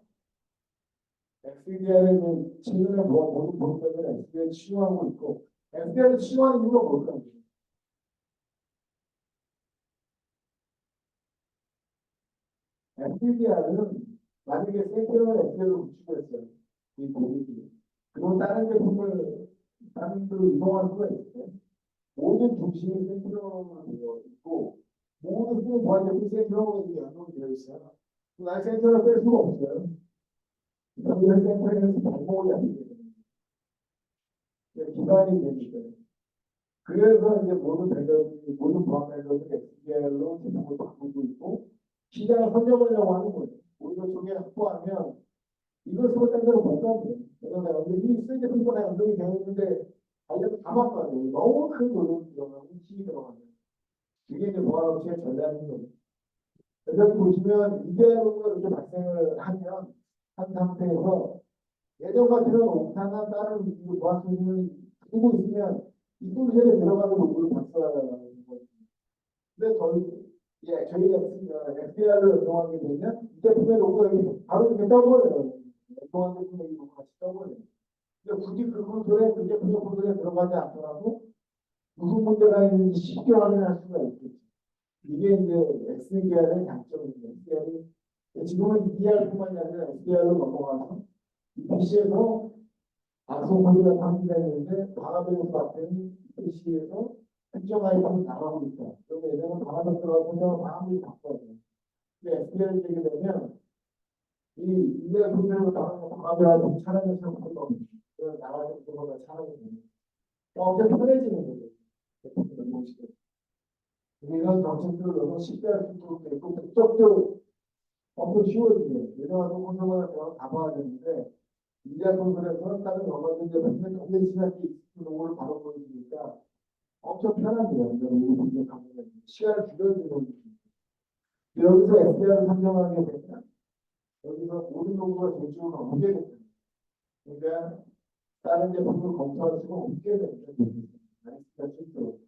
XDR은 최근에 모든 멤버들은 XDR 치유하고 있고 XDR을 치유하는 이유가 뭘까요? XDR은 만약에 센터를 XDR로 구축을 했어요. 이 고객이. 그리고 다른 제품을 다른 데로 이동할 수가 있어요. 모든 중심이 센트럼으로 되어 있고 모든 쓰는 보안 제품이 센트럼으로 연동이 되어 있어요. 나 센터를 뺄 수가 없어요. 그러면 센터에서 발목이 안 되거든요. 기반이 되니까. 그래서 이제 모든 보안 vendor들이 XDR로 제품을 바꾸고 있고 시장을 선점하려고 하는 거예요. 우리가 저게 확보하면 이걸 쓰고 딴 데로 못 가면 내가 이미 쓰게 되고 내가 운동이 되어 있는데 알려도 다 바꿔요. 너무 큰 노력이 들어가고 힘이 들어가면 이게 이제 보안업체의 전략인 거죠. 그래서 보시면 이대로가 이렇게 발생을 하면 한 상태에서 예전 같으면 옥타나 다른 보안 소리를 두고 있으면 이 꿀셀에 들어가는 로그를 발사하는 거죠. 근데 예, 저희 XDR로 운영하게 되면 이 제품의 로고가 여기 바로 이렇게 떠버려요. 운영한 제품의 로고가 같이 떠버려요. 근데 굳이 그 콘솔에 그 제품의 콘솔에 들어가지 않더라도 무슨 문제가 있는지 쉽게 확인할 수가 있겠죠. 이게 이제 XDR의 장점입니다. XDR이 지금은 EDR뿐만이 아니라 XDR로 넘어가서 PC에서 방송 소리가 탐지가 있는데 방화벽에서 봤더니 PC에서 특정 아이템이 나가고 있다. 그러면 예전에 방화벽 들어가서 방화벽이 바꿔야 돼요. 근데 XDR이 되게 되면 이 EDR 소리로 나가는 방화벽하고 차량의 상태가 나가는 경우가 차량이 됩니다. 엄청 편해지는 거죠. 이런 정책들을 너무 쉽게 할 수 있도록 되고 국적도 엄청 쉬워지죠. 예전하고 콘솔을 다 봐야 되는데 이디야 콘솔에서는 다른 언어들 때문에 동네 시간이 있는 걸 바로 보여주니까 엄청 편합니다. 시간을 줄여주는 거죠. 여기서 FDR을 선정하게 되면 여기서 모든 정보가 제출을 없게 됩니다. 그러니까 다른 제품을 검토할 수가 없게 됩니다. 아이스가 실제로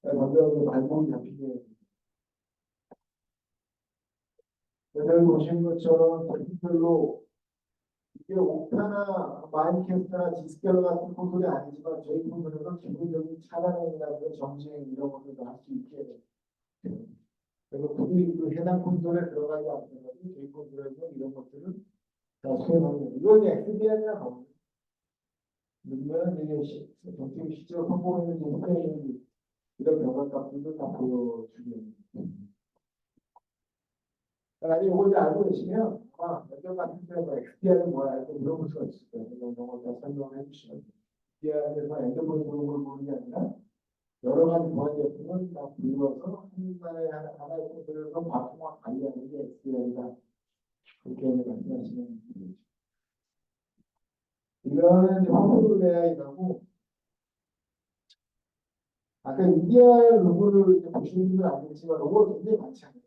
먼저 발목이 잡히게 됩니다. 여기 보신 것처럼 제품별로 이게 옥타나 마인캐스트나 디스켈러 같은 콘솔이 아니지만 저희 콘솔에서 기본적인 차량이라든가 정지행 이런 것들도 할 수 있게 돼요. 그래서 굳이 그 해당 콘솔에 들어가지 않더라도 저희 콘솔에서 이런 것들을 다 수행하는 거예요. 이건 XDR이나 나옵니다. 그러면 이게 정책이 실제로 성공했는지 실패했는지 이런 결과값들도 다 보여주게 됩니다. 만약에 이걸 이제 알고 계시면 몇년 같은 때 XDR은 뭐야 이렇게 물어볼 수가 있을 거예요. 이런 걸 다 설명을 해주시면 돼요. XDR에서 엔드포인트 걸 보는 게 아니라 여러 가지 보안 제품을 다 불러서 하나의 콘솔에서 바통과 관리하는 게 XDR이다. 그렇게 말씀하시면 됩니다. 이거는 황소를 AI라고 아까 EDR 로고를 보시는 분들은 알겠지만 로고가 굉장히 많지 않아요.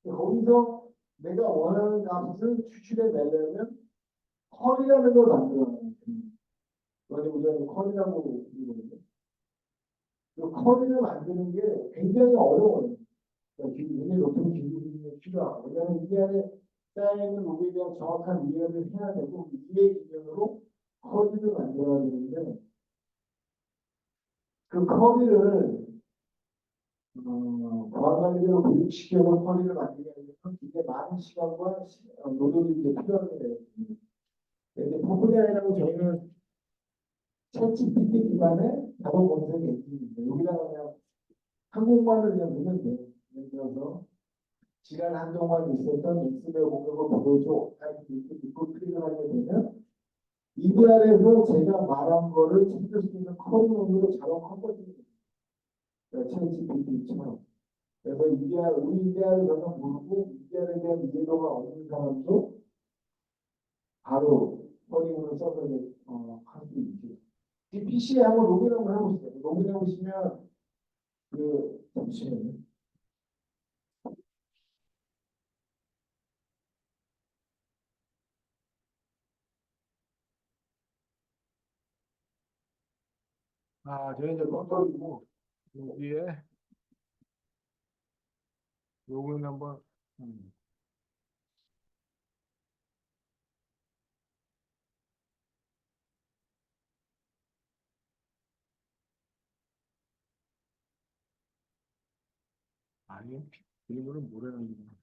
거기서 내가 원하는 값을 추출해 내려면 컬이라는 걸 만들어야 돼요. 그걸 우리가 컬이라고 부르거든요. 그 컬을 만드는 게 굉장히 어려워요. 굉장히 높은 기술이 필요하고 왜냐하면 이 안에 쌓여있는 로그에 대한 정확한 이해를 해야 되고 이해 기준으로 컬을 만들어야 되는데 그 컬을 보안관리로 교육시켜서 컬을 만들게 하려면 굉장히 많은 시간과 노력이 이제 필요하게 돼요. 근데 포프레아이라고 저희는 챗GPT 기반의 자동 검색 엔진입니다. 여기다가 그냥 한국말을 그냥 넣으면 돼요. 예를 들어서 지난 한동안 있었던 엑스베어 공격을 보여줘. 이렇게 듣고 클릭을 하게 되면 EDR에서 제가 말한 거를 찾을 수 있는 컬럼으로 자동 컨버팅이 됩니다. 챗GPT처럼. 그래서 EDR, 우리 EDR을 전혀 모르고 EDR에 대한 이해도가 없는 사람도 바로 컬링으로 써서 할 수 있죠. PC에 한번 로그인 한번 해보세요. 로그인 해보시면 잠시만요. 저희 이제 컴퓨터이고 여기에 로그인 한번 아니 이름은 뭐라는 거야?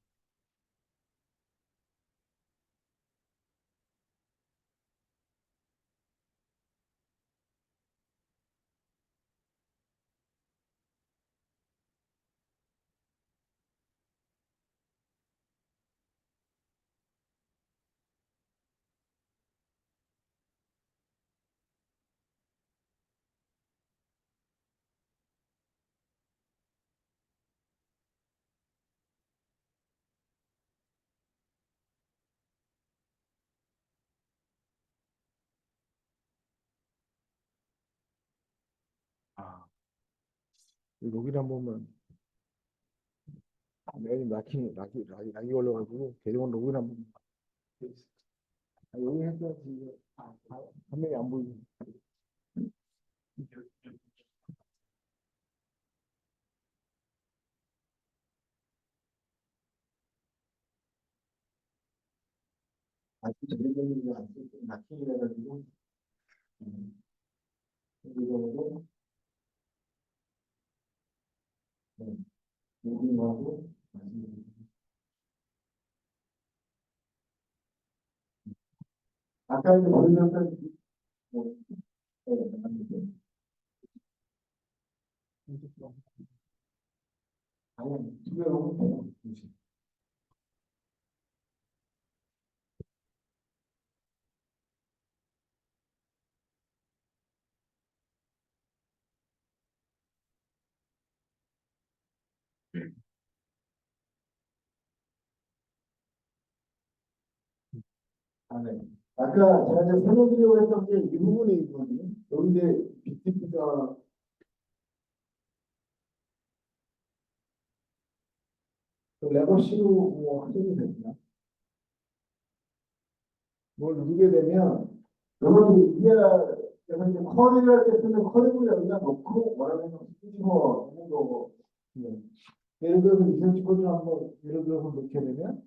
이 로그인 한 번만 메일 락이 걸려가지고 계정은 로그인 한 번만 여기 해줘야지 이게 화면이 안 보이네. 아주 제대로 안쓸 낙킹이라 가지고 이 경우도 무궁하고 아까 이제 보여줬던 뭐 아니 두 개로 돼요. 아, 네. 아까 제가 이제 설명드리려고 했던 게 이 부분이 있거든요. 여기 이제 BTP가 레거시로 뭐 확정이 됐나? 뭘 누르게 되면 여러분 이게 그래서 이제 커리를 할 때 쓰는 커리를 여기다 놓고 원하는 거 뒤집어 놓는 거고 네. 예를 들어서 리서치 코드를 한번 예를 들어서 넣게 되면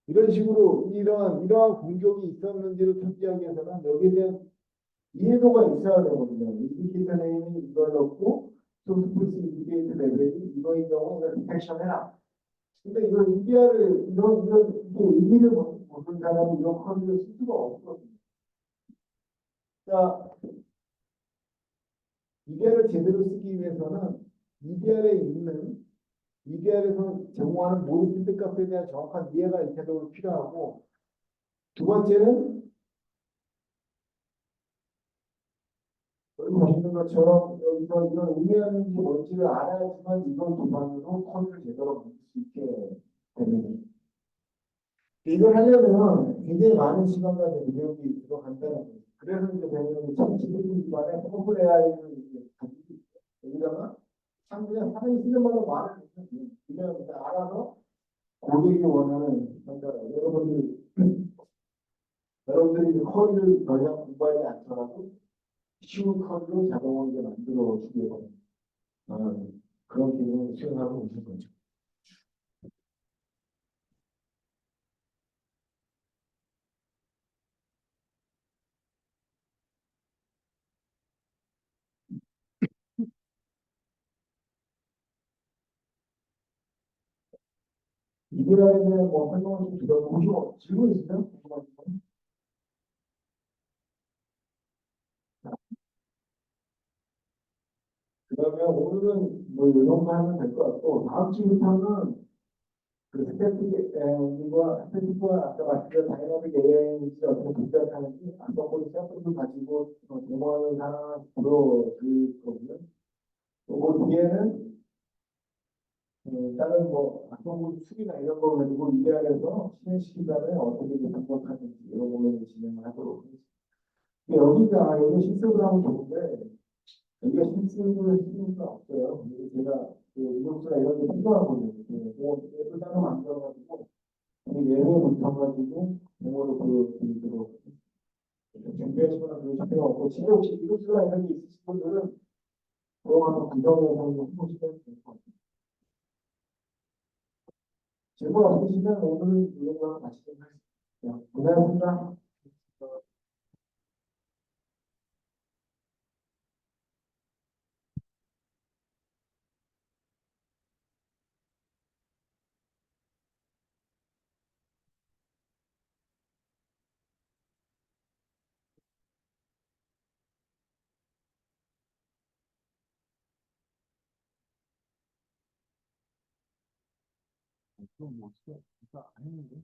이런 식으로 이러한 공격이 있었는지를 특지하기 위해서는 여기에 대한 이해도가 있어야 되거든요. 인디케이터 네임이 이걸 넣고 소스플스 인디케이터 레벨이 이거인 경우 이걸 디텍션 해라. 근데 이걸 이디아를 이런 이게 의미를 모르는 사람이 이런 커리를 쓸 수가 없거든요. 자, 이디아를 제대로 쓰기 위해서는 이디아에 있는 이디아에서 제공하는 모든 필드 값에 대한 정확한 이해가 이태적으로 필요하고 두 번째는 여기 보시는 것처럼 여기서 이런 의미하는 게 뭔지를 알아야지만 이걸 기반으로 코드를 제대로 만들 수 있게 됩니다. 이걸 하려면 굉장히 많은 시간과 능력이 들어간다는 거예요. 그래서 이제 배우는 정치적인 기반의 오픈 AI를 이제 가지고 있어요. 여기다가 그냥 사람이 쓰는 말로 말을 그냥 알아서 고객이 원하는 그러니까 여러분들이 이제 커리를 전혀 공부하지 않더라도 쉬운 커리로 자동으로 이제 만들어 주게 되는 그런 기능을 수행하고 있는 거죠. 이거에 대한 뭐 설명을 좀 드려보고 혹시 질문 있으세요? 궁금한 거? 그러면 오늘은 뭐 이 정도 하면 될 것 같고 다음 주부터는 그 스태틱과 아까 말씀드린 다이나믹 AI인지 어떻게 분석하는지 안정보리 샘플을 가지고 데모하는 하나 보여드릴 거고요. 그리고 뒤에는 다른 뭐 안정보리 수리나 이런 거 가지고 이해해서 실행시킨 다음에 어떻게 분석하는지 이런 걸로 진행을 하도록 하겠습니다. 근데 여기 실습을 하면 좋은데 여기가 실습을 할 수가 없어요. 그래서 제가 그 인력수나 이런 게 필요하거든요. 뭐 앱을 따로 만들어가지고 이 예외 붙여가지고 영어로 보여드리도록 준비하시거나 그러실 필요 없고 집에 혹시 인력수나 이런 게 있으신 분들은 들어가서 구성해서 해보시면 될 것 같아요. 질문 없으시면 오늘 이런 거랑 마치도록 하겠습니다. 고생하셨습니다. 그럼 뭐 어떻게 안 했는데?